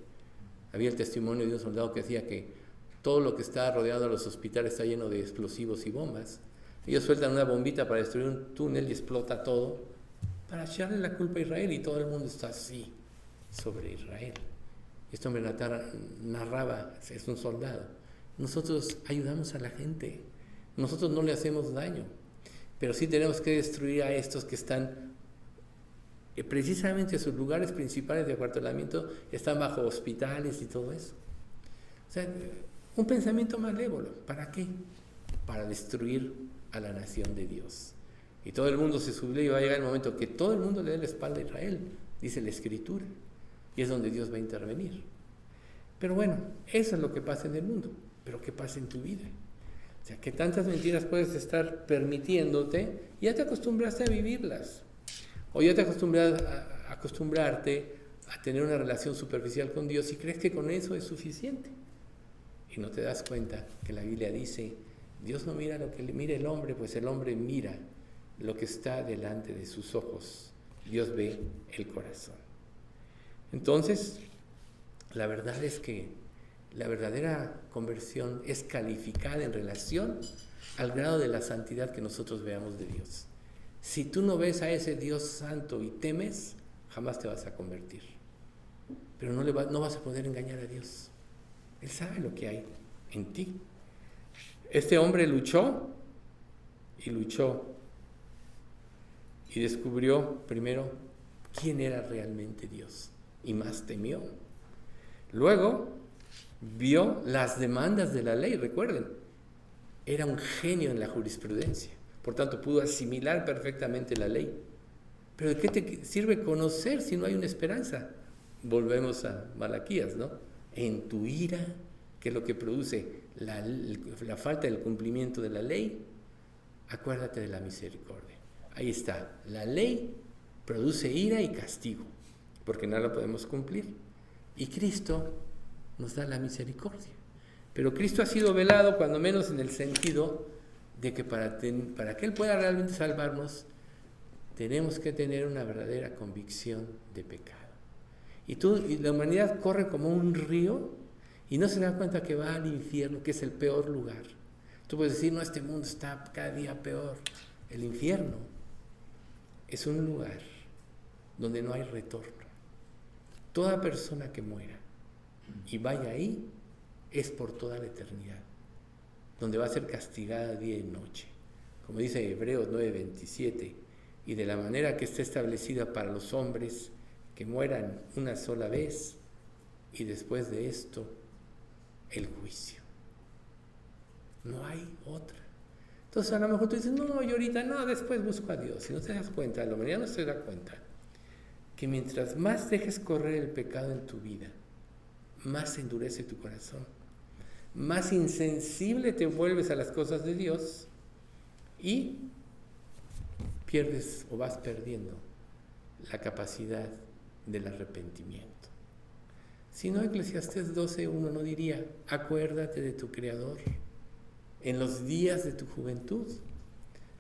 Había el testimonio de un soldado que decía que todo lo que está rodeado a los hospitales está lleno de explosivos y bombas. Ellos sueltan una bombita para destruir un túnel y explota todo, para echarle la culpa a Israel, y todo el mundo está así sobre Israel. Este hombre narraba, es un soldado. Nosotros ayudamos a la gente, nosotros no le hacemos daño, pero sí tenemos que destruir a estos que están precisamente sus lugares principales de acuartelamiento, están bajo hospitales y todo eso. O sea, un pensamiento malévolo. ¿Para qué? Para destruir a la nación de Dios. Y todo el mundo se subleva, y va a llegar el momento que todo el mundo le dé la espalda a Israel, dice la Escritura, y es donde Dios va a intervenir. Pero bueno, eso es lo que pasa en el mundo. Pero ¿qué pasa en tu vida? O sea, que tantas mentiras puedes estar permitiéndote, y ya te acostumbraste a vivirlas. O ya te acostumbrarte a tener una relación superficial con Dios y crees que con eso es suficiente. Y no te das cuenta que la Biblia dice, Dios no mira lo que mira el hombre, pues el hombre mira lo que está delante de sus ojos. Dios ve el corazón. Entonces, la verdad es que la verdadera conversión es calificada en relación al grado de la santidad que nosotros veamos de Dios. Si tú no ves a ese Dios santo y temes, jamás te vas a convertir. Pero no vas a poder engañar a Dios. Él sabe lo que hay en ti. Este hombre luchó y descubrió primero quién era realmente Dios, y más temió. Luego vio las demandas de la ley. Recuerden, era un genio en la jurisprudencia, por tanto pudo asimilar perfectamente la ley. Pero ¿de qué te sirve conocer si no hay una esperanza? Volvemos a Malaquías, ¿no? En tu ira, que es lo que produce la falta del cumplimiento de la ley, acuérdate de la misericordia. Ahí está, la ley produce ira y castigo, porque no la podemos cumplir. Y Cristo nos da la misericordia. Pero Cristo ha sido velado, cuando menos en el sentido de que para que Él pueda realmente salvarnos, tenemos que tener una verdadera convicción de pecado. Y la humanidad corre como un río y no se da cuenta que va al infierno, que es el peor lugar. Tú puedes decir, no, este mundo está cada día peor. El infierno es un lugar donde no hay retorno. Toda persona que muera y vaya ahí es por toda la eternidad, donde va a ser castigada día y noche. Como dice Hebreos 9:27, y de la manera que está establecida para los hombres, que mueran una sola vez, y después de esto, el juicio. No hay otra. Entonces a lo mejor tú dices, no, yo ahorita no, después busco a Dios. Si no te das cuenta, la humanidad no se da cuenta que mientras más dejes correr el pecado en tu vida, más se endurece tu corazón, más insensible te vuelves a las cosas de Dios y pierdes o vas perdiendo la capacidad del arrepentimiento. Si no, Eclesiastés 12:1 no diría, acuérdate de tu Creador en los días de tu juventud,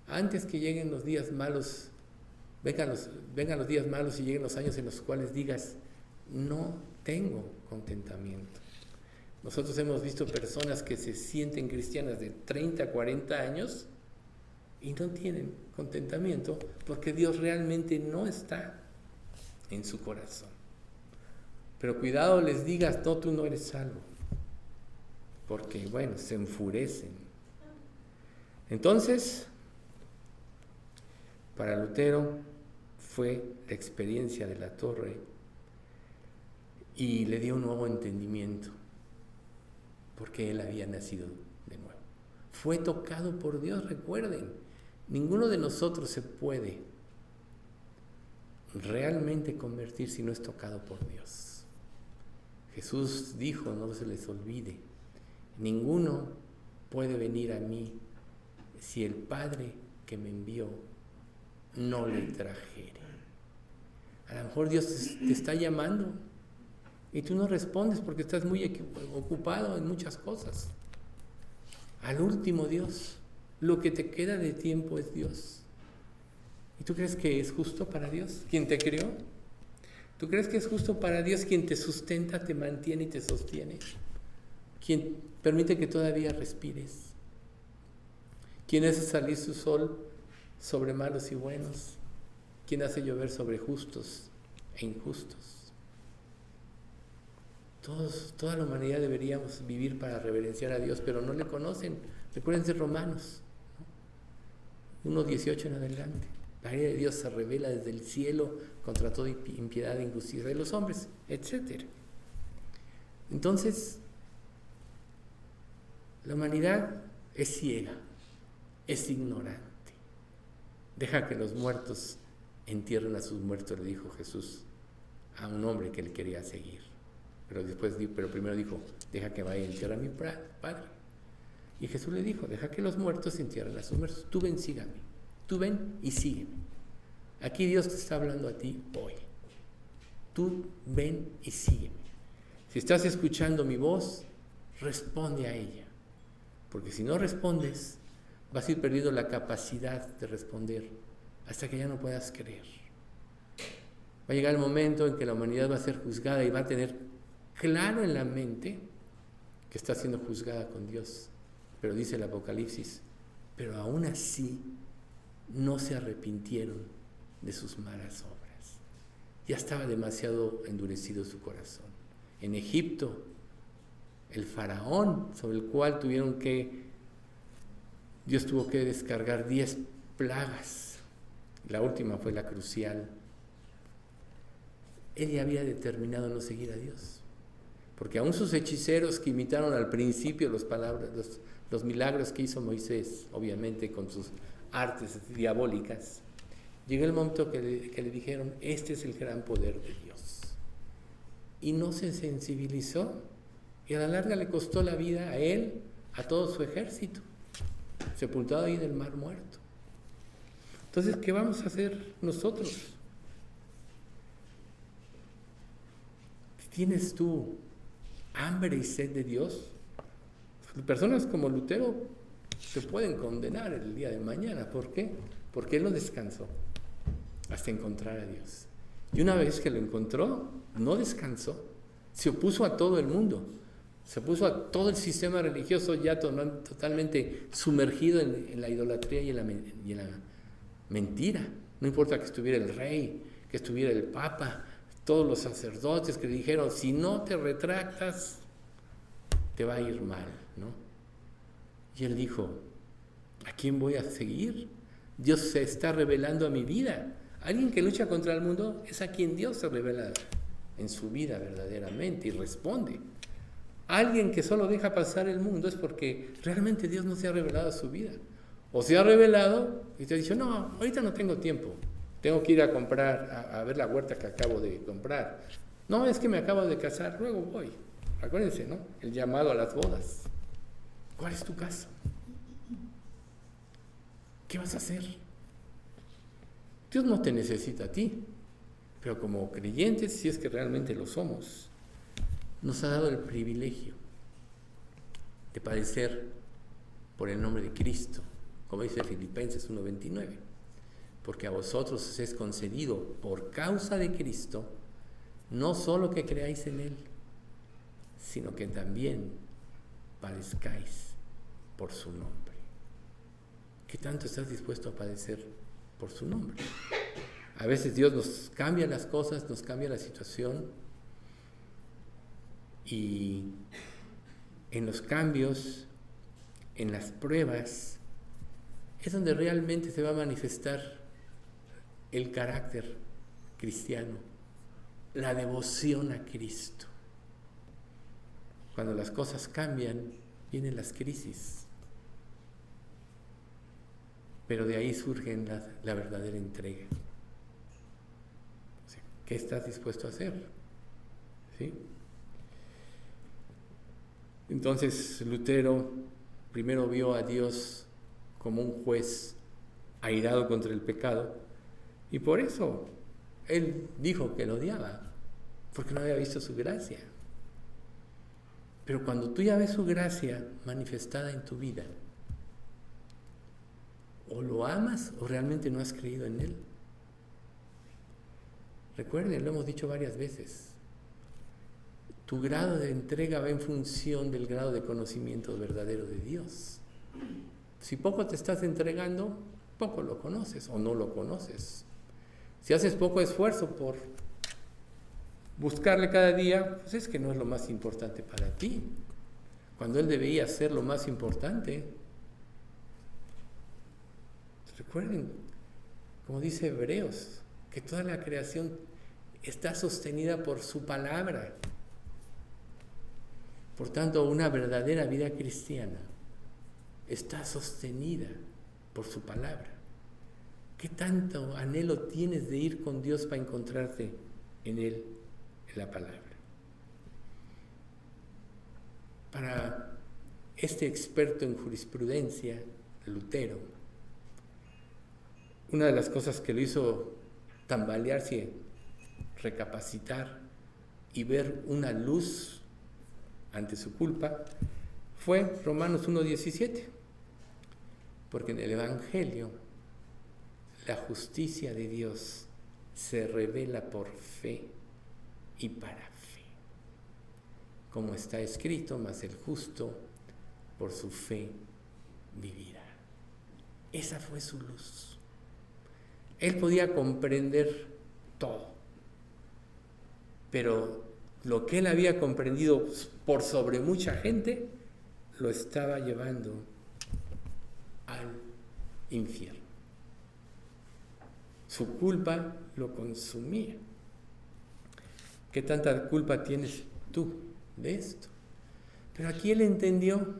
antes que lleguen los días malos, vengan los días malos y lleguen los años en los cuales digas, no tengo contentamiento. Nosotros hemos visto personas que se sienten cristianas de 30, 40 años y no tienen contentamiento porque Dios realmente no está en su corazón. Pero cuidado les digas, no, tú no eres salvo, porque bueno, se enfurecen. Entonces, para Lutero fue la experiencia de la torre y le dio un nuevo entendimiento, porque él había nacido de nuevo. Fue tocado por Dios, recuerden, ninguno de nosotros se puede realmente convertir si no es tocado por Dios. Jesús dijo, no se les olvide, ninguno puede venir a mí si el Padre que me envió no le trajere. A lo mejor Dios te está llamando y tú no respondes porque estás muy ocupado en muchas cosas. Al último Dios, lo que te queda de tiempo es Dios. ¿Y tú crees que es justo para Dios quien te creó? ¿Tú crees que es justo para Dios quien te sustenta, te mantiene y te sostiene? Quien permite que todavía respires. Quien hace salir su sol sobre malos y buenos. Quien hace llover sobre justos e injustos. Toda la humanidad deberíamos vivir para reverenciar a Dios, pero no le conocen. Recuérdense Romanos 1:18 en adelante. La ira de Dios se revela desde el cielo contra toda impiedad e injusticia de los hombres, etc. Entonces, la humanidad es ciega, es ignorante. Deja que los muertos entierren a sus muertos, le dijo Jesús a un hombre que le quería seguir. Pero primero dijo, deja que vaya a enterrar a mi padre. Y Jesús le dijo, deja que los muertos entierren a sus muertos. Tú ven, sígame. Tú ven y sígueme. Aquí Dios te está hablando a ti hoy. Tú ven y sígueme. Si estás escuchando mi voz, responde a ella. Porque si no respondes, vas a ir perdiendo la capacidad de responder hasta que ya no puedas creer. Va a llegar el momento en que la humanidad va a ser juzgada y va a tener claro en la mente que está siendo juzgada con Dios. Pero dice el Apocalipsis, pero aún así no se arrepintieron de sus malas obras. Ya estaba demasiado endurecido su corazón. En Egipto, el faraón sobre el cual Dios tuvo que descargar 10 plagas. La última fue la crucial. Él ya había determinado no seguir a Dios. Porque aún sus hechiceros que imitaron al principio los milagros que hizo Moisés, obviamente con sus artes diabólicas, llegó el momento que le dijeron, este es el gran poder de Dios. Y no se sensibilizó, y a la larga le costó la vida a él, a todo su ejército, sepultado ahí en el mar muerto. Entonces, ¿qué vamos a hacer nosotros? ¿Tienes tú hambre y sed de Dios? Personas como Lutero se pueden condenar el día de mañana. ¿Por qué? Porque él no descansó hasta encontrar a Dios. Y una vez que lo encontró, no descansó. Se opuso a todo el mundo. Se opuso a todo el sistema religioso ya totalmente sumergido en la idolatría y en la mentira. No importa que estuviera el rey, que estuviera el papa, todos los sacerdotes que le dijeron, si no te retractas, te va a ir mal, ¿no? Y él dijo, ¿a quién voy a seguir? Dios se está revelando a mi vida. Alguien que lucha contra el mundo es a quien Dios se revela en su vida verdaderamente y responde. Alguien que solo deja pasar el mundo es porque realmente Dios no se ha revelado a su vida. O se ha revelado y te ha dicho, no, ahorita no tengo tiempo. Tengo que ir a comprar, a ver la huerta que acabo de comprar. No, es que me acabo de casar, luego voy. Acuérdense, ¿no? El llamado a las bodas. ¿Cuál es tu caso? ¿Qué vas a hacer? Dios no te necesita a ti, pero como creyentes, si es que realmente lo somos, nos ha dado el privilegio de padecer por el nombre de Cristo, como dice Filipenses 1:29, porque a vosotros os es concedido por causa de Cristo, no solo que creáis en Él, sino que también padezcáis por su nombre. ¿Qué tanto estás dispuesto a padecer por su nombre? A veces Dios nos cambia las cosas, nos cambia la situación, y en los cambios, en las pruebas, es donde realmente se va a manifestar el carácter cristiano, la devoción a Cristo. Cuando las cosas cambian, vienen las crisis. Pero de ahí surge la verdadera entrega. O sea, ¿qué estás dispuesto a hacer? ¿Sí? Entonces Lutero primero vio a Dios como un juez airado contra el pecado, y por eso Él dijo que lo odiaba porque no había visto su gracia. Pero cuando tú ya ves su gracia manifestada en tu vida, o lo amas o realmente no has creído en Él. Recuerden, lo hemos dicho varias veces, tu grado de entrega va en función del grado de conocimiento verdadero de Dios. Si poco te estás entregando, poco lo conoces o no lo conoces. Si haces poco esfuerzo por buscarle cada día, pues es que no es lo más importante para ti, cuando Él debería ser lo más importante. Recuerden, como dice Hebreos, que toda la creación está sostenida por su palabra. Por tanto, una verdadera vida cristiana está sostenida por su palabra. ¿Qué tanto anhelo tienes de ir con Dios para encontrarte en Él, en la palabra? Para este experto en jurisprudencia, Lutero, una de las cosas que lo hizo tambalearse, recapacitar y ver una luz ante su culpa, fue Romanos 1:17, porque en el Evangelio la justicia de Dios se revela por fe y para fe, como está escrito, mas el justo por su fe vivirá. Esa fue su luz. Él podía comprender todo, pero lo que él había comprendido por sobre mucha gente, lo estaba llevando al infierno. Su culpa lo consumía. ¿Qué tanta culpa tienes tú de esto? Pero aquí él entendió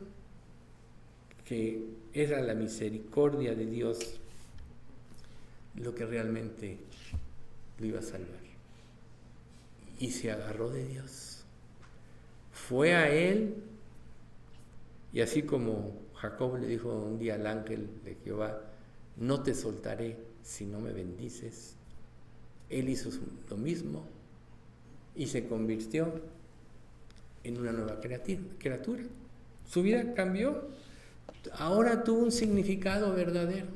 que era la misericordia de Dios lo que realmente lo iba a salvar. Y se agarró de Dios. Fue a Él, y así como Jacob le dijo un día al ángel de Jehová, no te soltaré si no me bendices, Él hizo lo mismo y se convirtió en una nueva criatura. Su vida cambió, ahora tuvo un significado verdadero.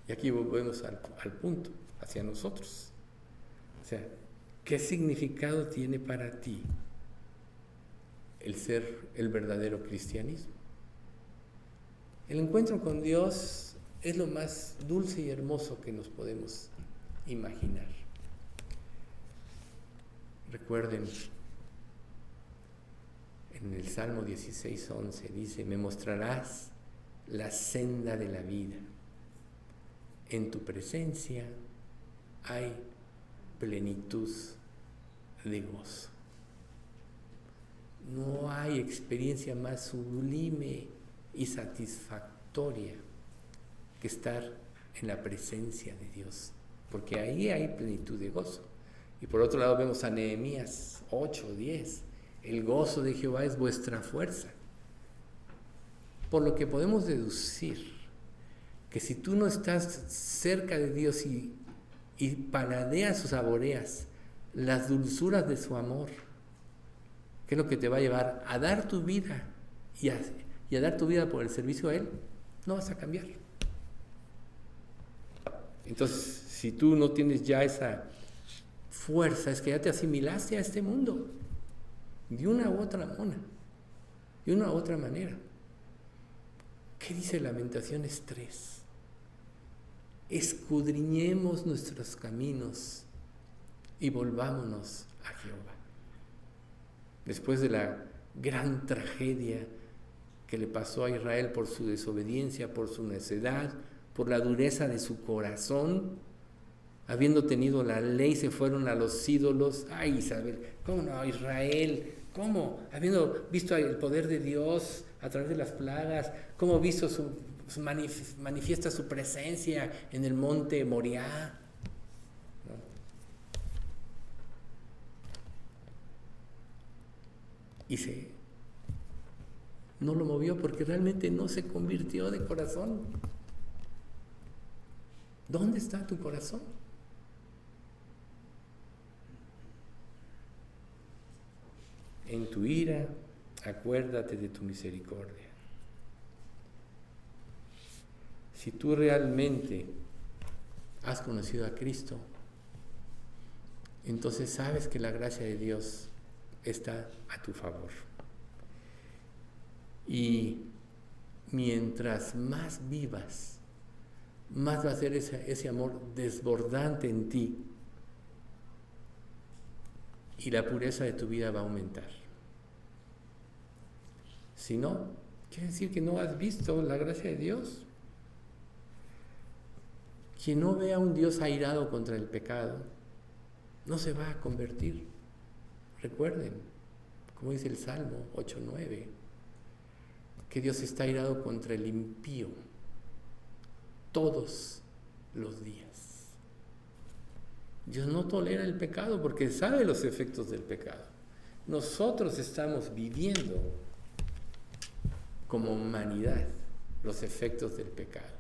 Y aquí volvemos al punto, hacia nosotros. O sea, ¿qué significado tiene para ti el ser el verdadero cristianismo? El encuentro con Dios es lo más dulce y hermoso que nos podemos imaginar. Recuerden, en el Salmo 16:11 dice, me mostrarás la senda de la vida. En tu presencia hay plenitud de gozo. No hay experiencia más sublime y satisfactoria que estar en la presencia de Dios, porque ahí hay plenitud de gozo. Y por otro lado vemos a Nehemías 8:10, el gozo de Jehová es vuestra fuerza. Por lo que podemos deducir que si tú no estás cerca de Dios y paladeas o saboreas las dulzuras de su amor, ¿qué es lo que te va a llevar a dar tu vida y a dar tu vida por el servicio a Él? No vas a cambiar. Entonces, si tú no tienes ya esa fuerza, es que ya te asimilaste a este mundo de una u otra manera. ¿Qué dice Lamentaciones 3? Escudriñemos nuestros caminos y volvámonos a Jehová. Después de la gran tragedia que le pasó a Israel por su desobediencia, por su necedad, por la dureza de su corazón, habiendo tenido la ley, se fueron a los ídolos. Ay, Isabel, ¿cómo no? Israel, ¿cómo? Habiendo visto el poder de Dios a través de las plagas, ¿cómo visto manifiesta su presencia en el monte Moriah? ¿No? Y no lo movió porque realmente no se convirtió de corazón. ¿Dónde está tu corazón? en tu ira, acuérdate de tu misericordia. Si tú realmente has conocido a Cristo, entonces sabes que la gracia de Dios está a tu favor. Y mientras más vivas, más va a ser ese amor desbordante en ti, y la pureza de tu vida va a aumentar. Si no, quiere decir que no has visto la gracia de Dios. Quien no vea a un Dios airado contra el pecado, no se va a convertir. Recuerden, como dice el Salmo 8:9, que Dios está airado contra el impío todos los días. Dios no tolera el pecado porque sabe los efectos del pecado. Nosotros estamos viviendo como humanidad los efectos del pecado.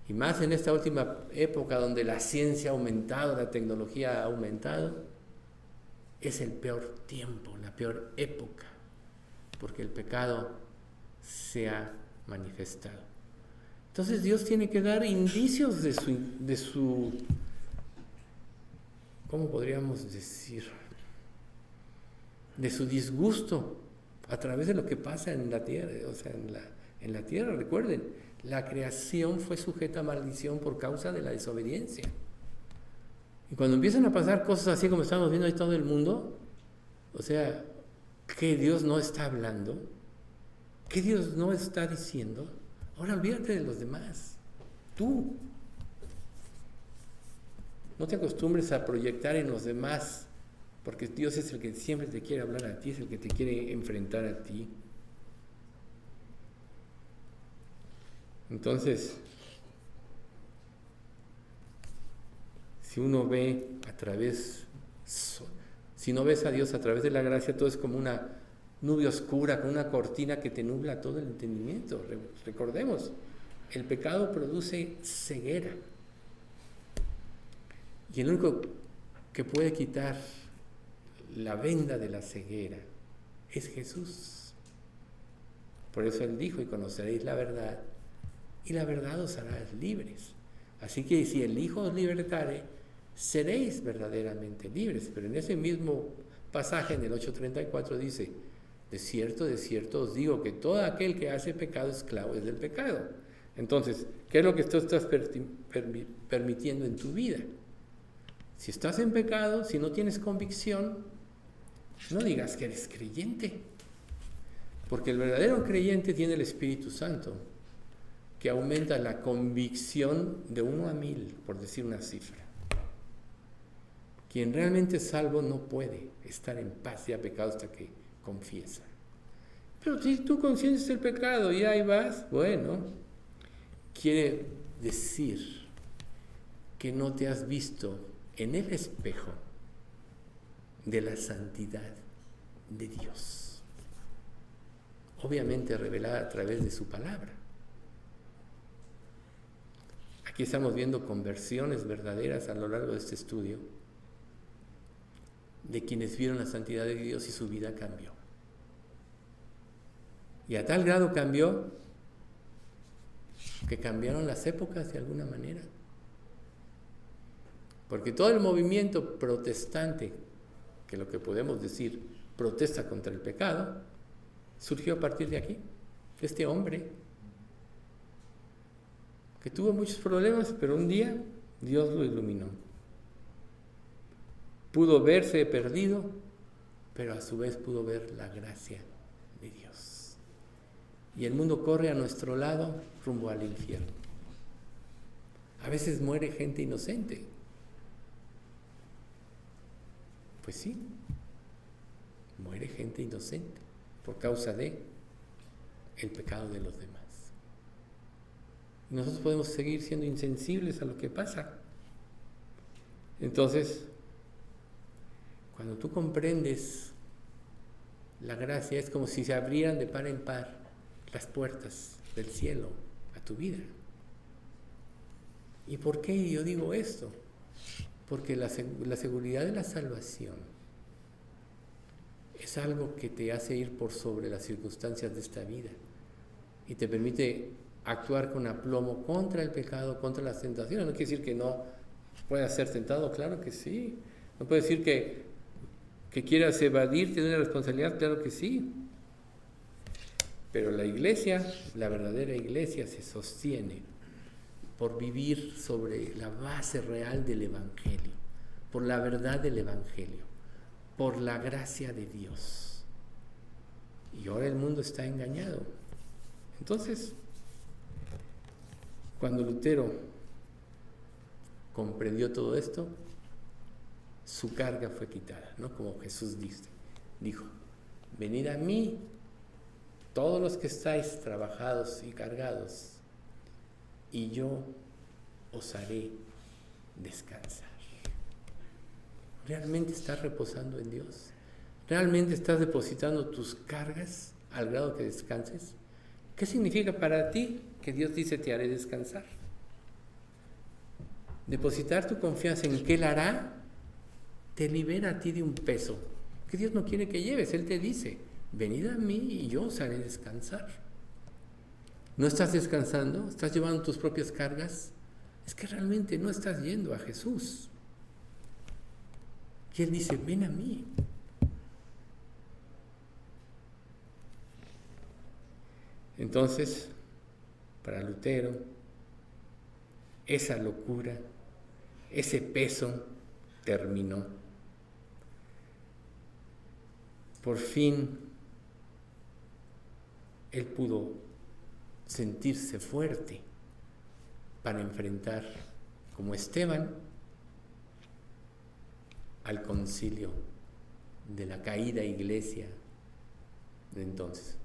Y más en esta última época donde la ciencia ha aumentado, la tecnología ha aumentado, es el peor tiempo, la peor época, porque el pecado se ha manifestado. Entonces Dios tiene que dar indicios de su ¿cómo podríamos decir? De su disgusto a través de lo que pasa en la tierra, o sea, en la tierra. Recuerden, la creación fue sujeta a maldición por causa de la desobediencia. Y cuando empiezan a pasar cosas así como estamos viendo ahí todo el mundo, o sea, que Dios no está hablando, que Dios no está diciendo, ahora olvídate de los demás, tú. No te acostumbres a proyectar en los demás, porque Dios es el que siempre te quiere hablar a ti, es el que te quiere enfrentar a ti. Entonces, si uno ve si no ves a Dios a través de la gracia, todo es como una nube oscura, con una cortina que te nubla todo el entendimiento. Recordemos, el pecado produce ceguera. Y el único que puede quitar la venda de la ceguera es Jesús. Por eso Él dijo, y conoceréis la verdad, y la verdad os hará libres. Así que si el Hijo os libertare, seréis verdaderamente libres. Pero en ese mismo pasaje, en el 8:34, dice, de cierto os digo que todo aquel que hace pecado, esclavo es del pecado. Entonces, ¿qué es lo que tú estás permitiendo en tu vida? Si estás en pecado, si no tienes convicción, no digas que eres creyente, porque el verdadero creyente tiene el Espíritu Santo, que aumenta la convicción de 1 a 1000, por decir una cifra. Quien realmente es salvo no puede estar en paz y a pecado hasta que confiesa. Pero si tú conscientes el pecado y ahí vas, bueno, quiere decir que no te has visto en el espejo de la santidad de Dios, obviamente revelada a través de su palabra. Aquí estamos viendo conversiones verdaderas a lo largo de este estudio de quienes vieron la santidad de Dios y su vida cambió. Y a tal grado cambió que cambiaron las épocas de alguna manera. Porque todo el movimiento protestante, que lo que podemos decir protesta contra el pecado, surgió a partir de aquí, de este hombre, que tuvo muchos problemas, pero un día Dios lo iluminó. Pudo verse perdido, pero a su vez pudo ver la gracia de Dios. Y el mundo corre a nuestro lado rumbo al infierno. A veces muere gente inocente. Pues sí, muere gente inocente por causa de el pecado de los demás. Y nosotros podemos seguir siendo insensibles a lo que pasa. Entonces, cuando tú comprendes la gracia, es como si se abrieran de par en par las puertas del cielo a tu vida. ¿Y por qué yo digo esto? Porque la seguridad de la salvación es algo que te hace ir por sobre las circunstancias de esta vida y te permite actuar con aplomo contra el pecado, contra las tentaciones. No quiere decir que no puedas ser tentado, claro que sí. No puede decir que quieras evadirte de una responsabilidad, claro que sí. Pero la iglesia, la verdadera iglesia, se sostiene por vivir sobre la base real del Evangelio, por la verdad del Evangelio, por la gracia de Dios. Y ahora el mundo está engañado. Entonces, cuando Lutero comprendió todo esto, su carga fue quitada, ¿no? Como Jesús dijo, venid a mí, todos los que estáis trabajados y cargados, y yo os haré descansar. ¿Realmente estás reposando en Dios? ¿Realmente estás depositando tus cargas al grado que descanses? ¿Qué significa para ti que Dios dice te haré descansar? Depositar tu confianza en que Él hará te libera a ti de un peso que Dios no quiere que lleves. Él te dice, venid a mí y yo os haré descansar. ¿No estás descansando? ¿Estás llevando tus propias cargas? Es que realmente no estás yendo a Jesús. Y Él dice, ven a mí. Entonces, para Lutero, esa locura, ese peso terminó. Por fin, él pudo sentirse fuerte para enfrentar, como Esteban, al concilio de la caída iglesia de entonces.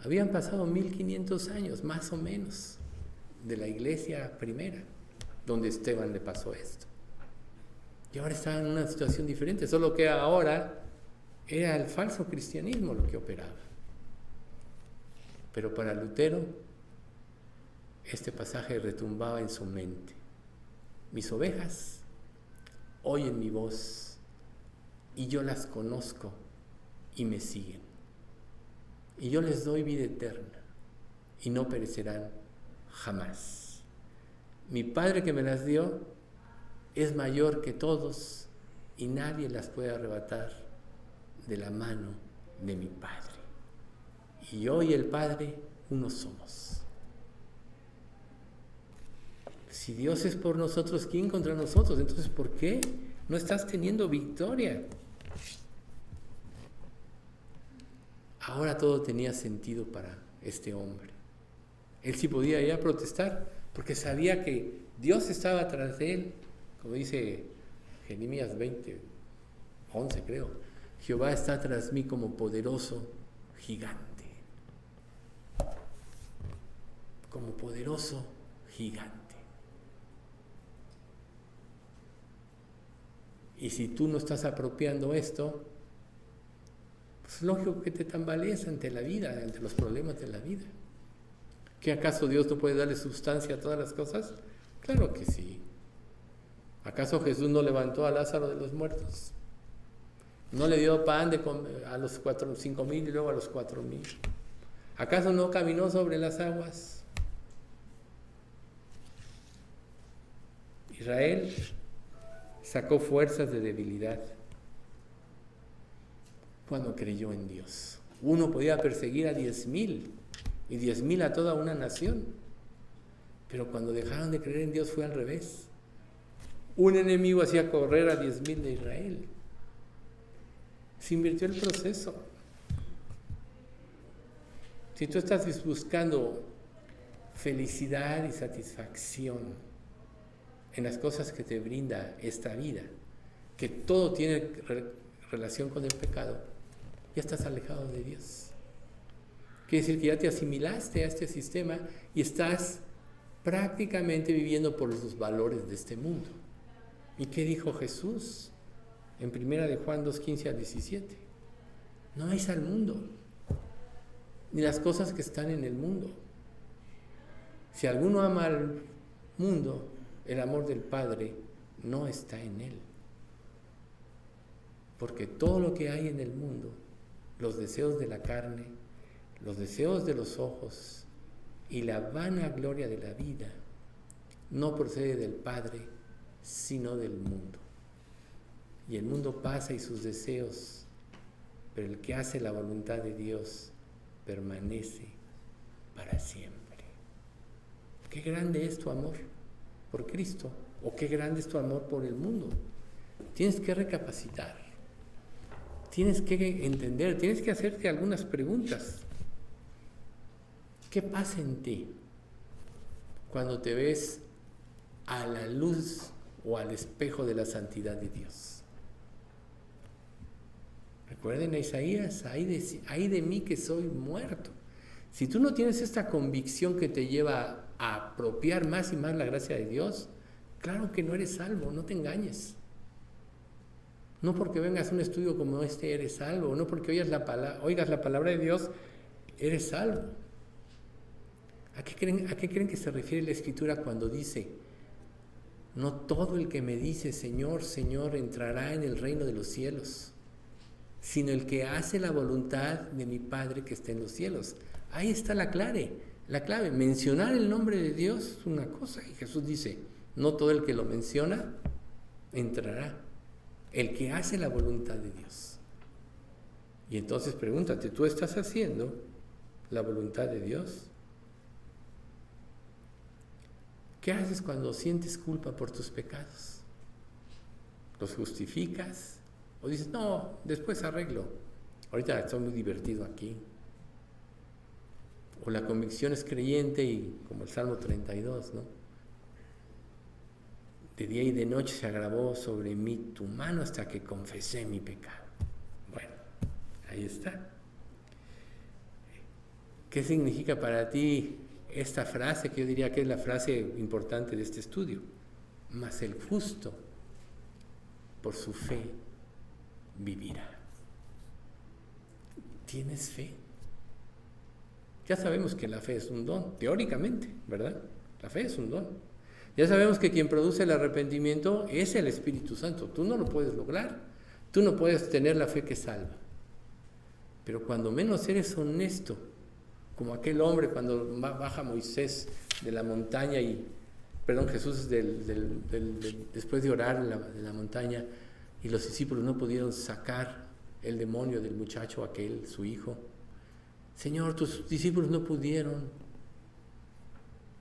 Habían pasado 1500 años, más o menos, de la iglesia primera, donde Esteban le pasó esto. Y ahora estaba en una situación diferente, solo que ahora era el falso cristianismo lo que operaba. Pero para Lutero, este pasaje retumbaba en su mente. Mis ovejas oyen mi voz y yo las conozco y me siguen. Y yo les doy vida eterna y no perecerán jamás. Mi Padre que me las dio es mayor que todos y nadie las puede arrebatar de la mano de mi Padre. Y yo y el Padre uno somos. Si Dios es por nosotros, ¿quién contra nosotros? Entonces, ¿por qué no estás teniendo victoria? Ahora todo tenía sentido para este hombre. Él sí podía ir a protestar, porque sabía que Dios estaba tras de él, como dice Jeremías 20:11 creo. Jehová está tras mí como poderoso gigante. Como poderoso gigante. Y si tú no estás apropiando esto, pues es lógico que te tambalees ante la vida, ante los problemas de la vida. ¿Qué acaso Dios no puede darle sustancia a todas las cosas? Claro que sí. ¿Acaso Jesús no levantó a Lázaro de los muertos? ¿No le dio pan a los 5,000 y luego a los 4,000? ¿Acaso no caminó sobre las aguas? Israel sacó fuerzas de debilidad cuando creyó en Dios. Uno podía perseguir a 10,000 y 10,000 a toda una nación, pero cuando dejaron de creer en Dios fue al revés. Un enemigo hacía correr a 10,000 de Israel. Se invirtió el proceso. Si tú estás buscando felicidad y satisfacción en las cosas que te brinda esta vida, que todo tiene relación con el pecado, ya estás alejado de Dios. Quiere decir que ya te asimilaste a este sistema y estás prácticamente viviendo por los valores de este mundo. ¿Y qué dijo Jesús en 1 de Juan 2:15-17? No améis al mundo, ni las cosas que están en el mundo. Si alguno ama al mundo, el amor del Padre no está en él. Porque todo lo que hay en el mundo, los deseos de la carne, los deseos de los ojos y la vana gloria de la vida, no procede del Padre, sino del mundo. Y el mundo pasa y sus deseos, pero el que hace la voluntad de Dios permanece para siempre. Qué grande es tu amor por Cristo, o qué grande es tu amor por el mundo. Tienes que recapacitar, tienes que entender, tienes que hacerte algunas preguntas. ¿Qué pasa en ti cuando te ves a la luz o al espejo de la santidad de Dios? Recuerden a Isaías, ay de mí que soy muerto. Si tú no tienes esta convicción que te lleva a apropiar más y más la gracia de Dios, claro que no eres salvo, no te engañes. No porque vengas a un estudio como este eres salvo, no porque oigas la palabra de Dios eres salvo. ¿A qué creen que se refiere la Escritura cuando dice: no todo el que me dice Señor, Señor entrará en el reino de los cielos, sino el que hace la voluntad de mi Padre que está en los cielos? Ahí está la clave. Mencionar el nombre de Dios es una cosa, y Jesús dice: no todo el que lo menciona entrará, el que hace la voluntad de Dios. Y entonces pregúntate, ¿tú estás haciendo la voluntad de Dios? ¿Qué haces cuando sientes culpa por tus pecados? ¿Los justificas? ¿O dices, no, después arreglo, ahorita estoy muy divertido aquí? O la convicción es creyente y como el Salmo 32, ¿no? De día y de noche se agravó sobre mí tu mano hasta que confesé mi pecado. Bueno, ahí está. ¿Qué significa para ti esta frase, que yo diría que es la frase importante de este estudio? Mas el justo por su fe vivirá. ¿Tienes fe? Ya sabemos que la fe es un don, teóricamente, ¿verdad? La fe es un don. Ya sabemos que quien produce el arrepentimiento es el Espíritu Santo. Tú no lo puedes lograr. Tú no puedes tener la fe que salva. Pero cuando menos eres honesto, como aquel hombre cuando baja Moisés de la montaña Jesús después de orar en la montaña, y los discípulos no pudieron sacar el demonio del muchacho aquel, su hijo. Señor, tus discípulos no pudieron.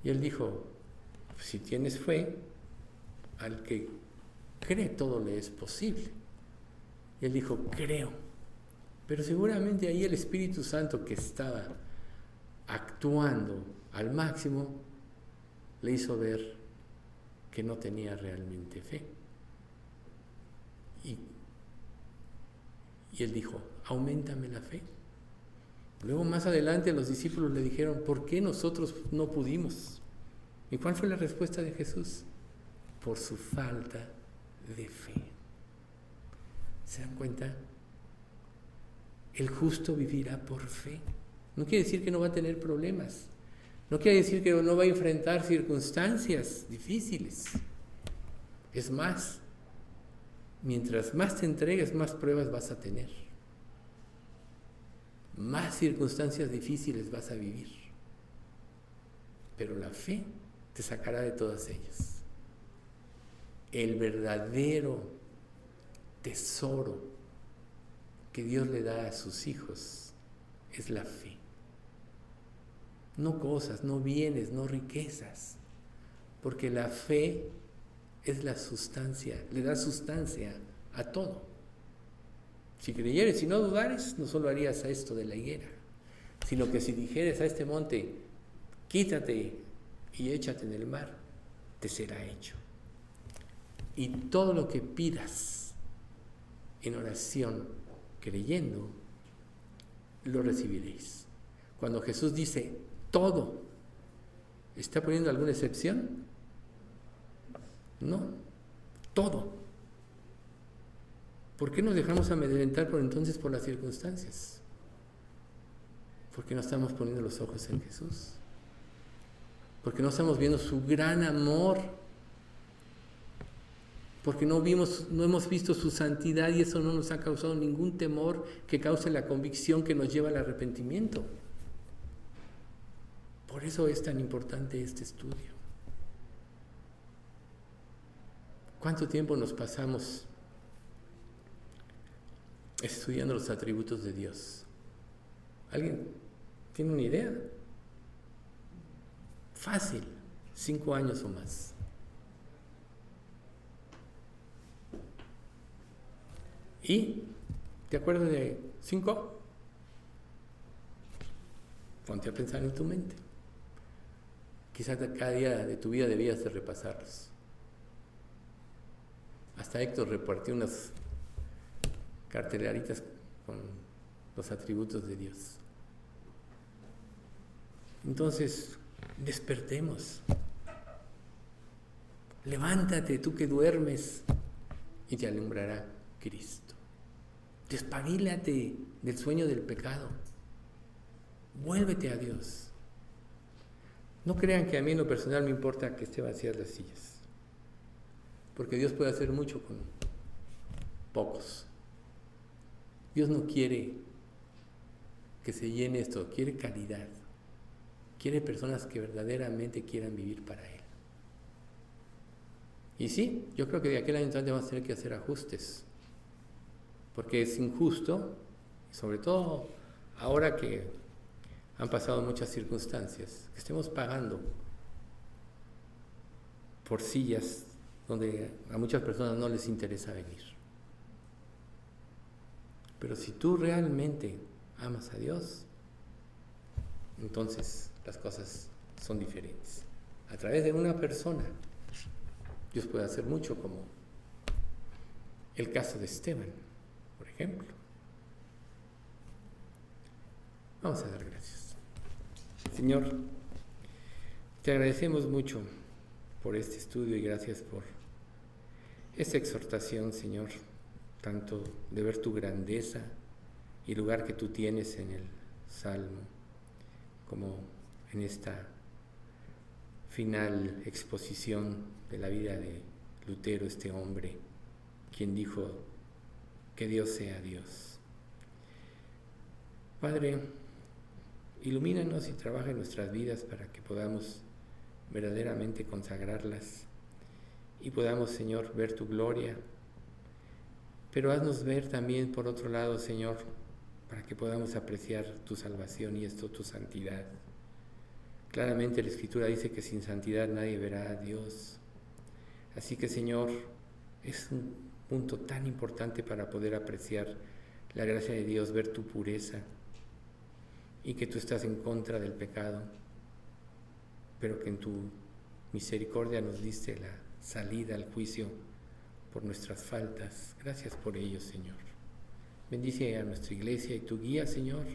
Y él dijo: si tienes fe, al que cree todo le es posible. Y él dijo: creo. Pero seguramente ahí el Espíritu Santo, que estaba actuando al máximo, le hizo ver que no tenía realmente fe. Y él dijo: auméntame la fe. Luego más adelante los discípulos le dijeron: ¿por qué nosotros no pudimos? ¿Y cuál fue la respuesta de Jesús? Por su falta de fe. ¿Se dan cuenta? El justo vivirá por fe. No quiere decir que no va a tener problemas. No quiere decir que no va a enfrentar circunstancias difíciles. Es más, mientras más te entregues, más pruebas vas a tener. Más circunstancias difíciles vas a vivir. Pero la fe te sacará de todas ellas. El verdadero tesoro que Dios le da a sus hijos es la fe. No cosas, no bienes, no riquezas. Porque la fe es la sustancia, le da sustancia a todo. Si creyeres y no dudares, no solo harías a esto de la higuera, sino que si dijeres a este monte: quítate y échate en el mar, te será hecho. Y todo lo que pidas en oración, creyendo, lo recibiréis. Cuando Jesús dice todo, ¿está poniendo alguna excepción? No, todo. ¿Por qué nos dejamos amedrentar por las circunstancias? Porque no estamos poniendo los ojos en Jesús. Porque no estamos viendo su gran amor. porque no hemos visto su santidad y eso no nos ha causado ningún temor que cause la convicción que nos lleva al arrepentimiento. Por eso es tan importante este estudio. ¿Cuánto tiempo nos pasamos estudiando los atributos de Dios? ¿Alguien tiene una idea? Fácil, 5 años o más. ¿Y te acuerdas de 5? Ponte a pensar en tu mente. Quizás cada día de tu vida debías de repasarlos. Hasta Héctor repartió unas carteleritas con los atributos de Dios. Entonces, despertemos. Levántate, tú que duermes, y te alumbrará Cristo. Despabilate del sueño del pecado. Vuélvete a Dios. No crean que a mí en lo personal me importa que esté vacías las sillas, porque Dios puede hacer mucho con pocos. Dios no quiere que se llene esto, quiere calidad. Quiere personas que verdaderamente quieran vivir para Él. Y sí, yo creo que de aquel año entrante vamos a tener que hacer ajustes, porque es injusto, sobre todo ahora que han pasado muchas circunstancias, que estemos pagando por sillas donde a muchas personas no les interesa venir. Pero si tú realmente amas a Dios, entonces las cosas son diferentes. A través de una persona, Dios puede hacer mucho, como el caso de Esteban, por ejemplo. Vamos a dar gracias. Señor, te agradecemos mucho por este estudio y gracias por esta exhortación, Señor, tanto de ver tu grandeza y el lugar que tú tienes en el Salmo, como en esta final exposición de la vida de Lutero, este hombre, quien dijo que Dios sea Dios. Padre, ilumínanos y trabaja en nuestras vidas para que podamos verdaderamente consagrarlas y podamos, Señor, ver tu gloria, pero haznos ver también, por otro lado, Señor, para que podamos apreciar tu salvación y esto, tu santidad. Claramente la Escritura dice que sin santidad nadie verá a Dios. Así que, Señor, es un punto tan importante para poder apreciar la gracia de Dios, ver tu pureza y que tú estás en contra del pecado, pero que en tu misericordia nos diste la salida al juicio por nuestras faltas. Gracias por ello, Señor. Bendice a nuestra iglesia y tu guía, Señor,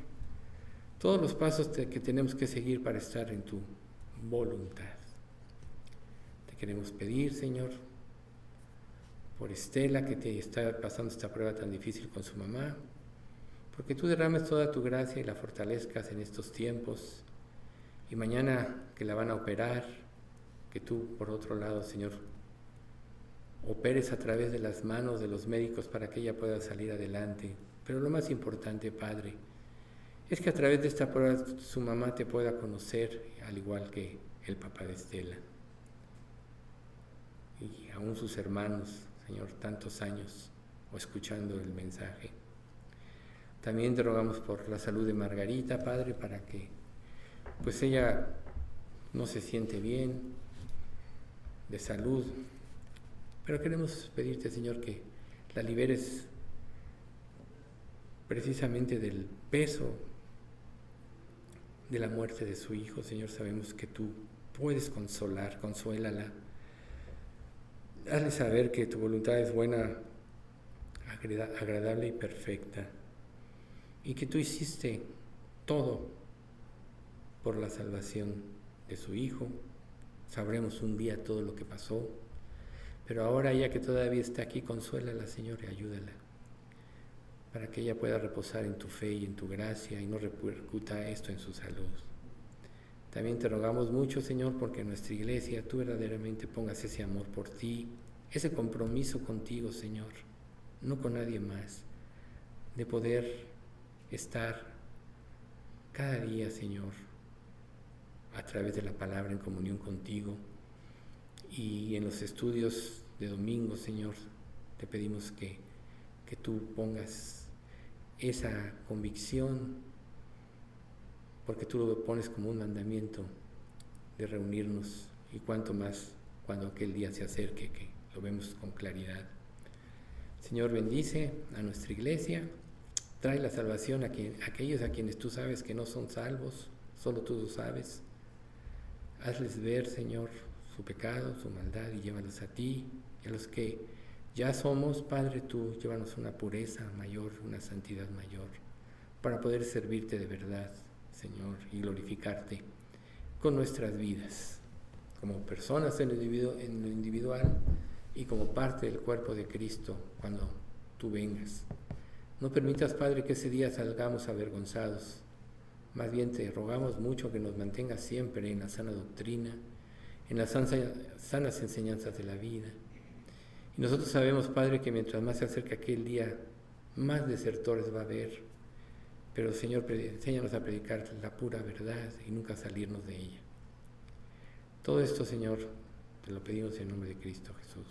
todos los pasos que tenemos que seguir para estar en tu voluntad. Te queremos pedir, Señor, por Estela, que te está pasando esta prueba tan difícil con su mamá, porque tú derrames toda tu gracia y la fortalezcas en estos tiempos, y mañana que la van a operar, que tú, por otro lado, Señor, operes a través de las manos de los médicos para que ella pueda salir adelante. Pero lo más importante, Padre, es que a través de esta prueba su mamá te pueda conocer, al igual que el papá de Estela. Y aún sus hermanos, Señor, tantos años o escuchando el mensaje. También te rogamos por la salud de Margarita, Padre, para que pues ella no se siente bien de salud, pero queremos pedirte, Señor, que la liberes precisamente del peso de la muerte de su hijo. Señor, sabemos que tú puedes consolar, consuélala. Hazle saber que tu voluntad es buena, agradable y perfecta, y que tú hiciste todo por la salvación de su hijo. Sabremos un día todo lo que pasó, pero ahora, ya que todavía está aquí, consuélala, Señor, y ayúdala, para que ella pueda reposar en tu fe y en tu gracia y no repercuta esto en su salud. También te rogamos mucho, Señor, porque en nuestra iglesia tú verdaderamente pongas ese amor por ti, ese compromiso contigo, Señor, no con nadie más, de poder estar cada día, Señor, a través de la palabra en comunión contigo, y en los estudios de domingo, Señor, te pedimos que tú pongas esa convicción, porque tú lo pones como un mandamiento de reunirnos, y cuanto más cuando aquel día se acerque, que lo vemos con claridad. Señor, bendice a nuestra iglesia, trae la salvación a aquellos a quienes tú sabes que no son salvos, solo tú lo sabes. Hazles ver, Señor, su pecado, su maldad, y llévalos a ti. Y a los que ya somos, Padre, tú llévanos una pureza mayor, una santidad mayor, para poder servirte de verdad, Señor, y glorificarte con nuestras vidas, como personas en lo individual y como parte del cuerpo de Cristo cuando tú vengas. No permitas, Padre, que ese día salgamos avergonzados. Más bien te rogamos mucho que nos mantengas siempre en la sana doctrina, en las sanas enseñanzas de la vida. Y nosotros sabemos, Padre, que mientras más se acerca aquel día, más desertores va a haber. Pero, Señor, enséñanos a predicar la pura verdad y nunca salirnos de ella. Todo esto, Señor, te lo pedimos en nombre de Cristo Jesús.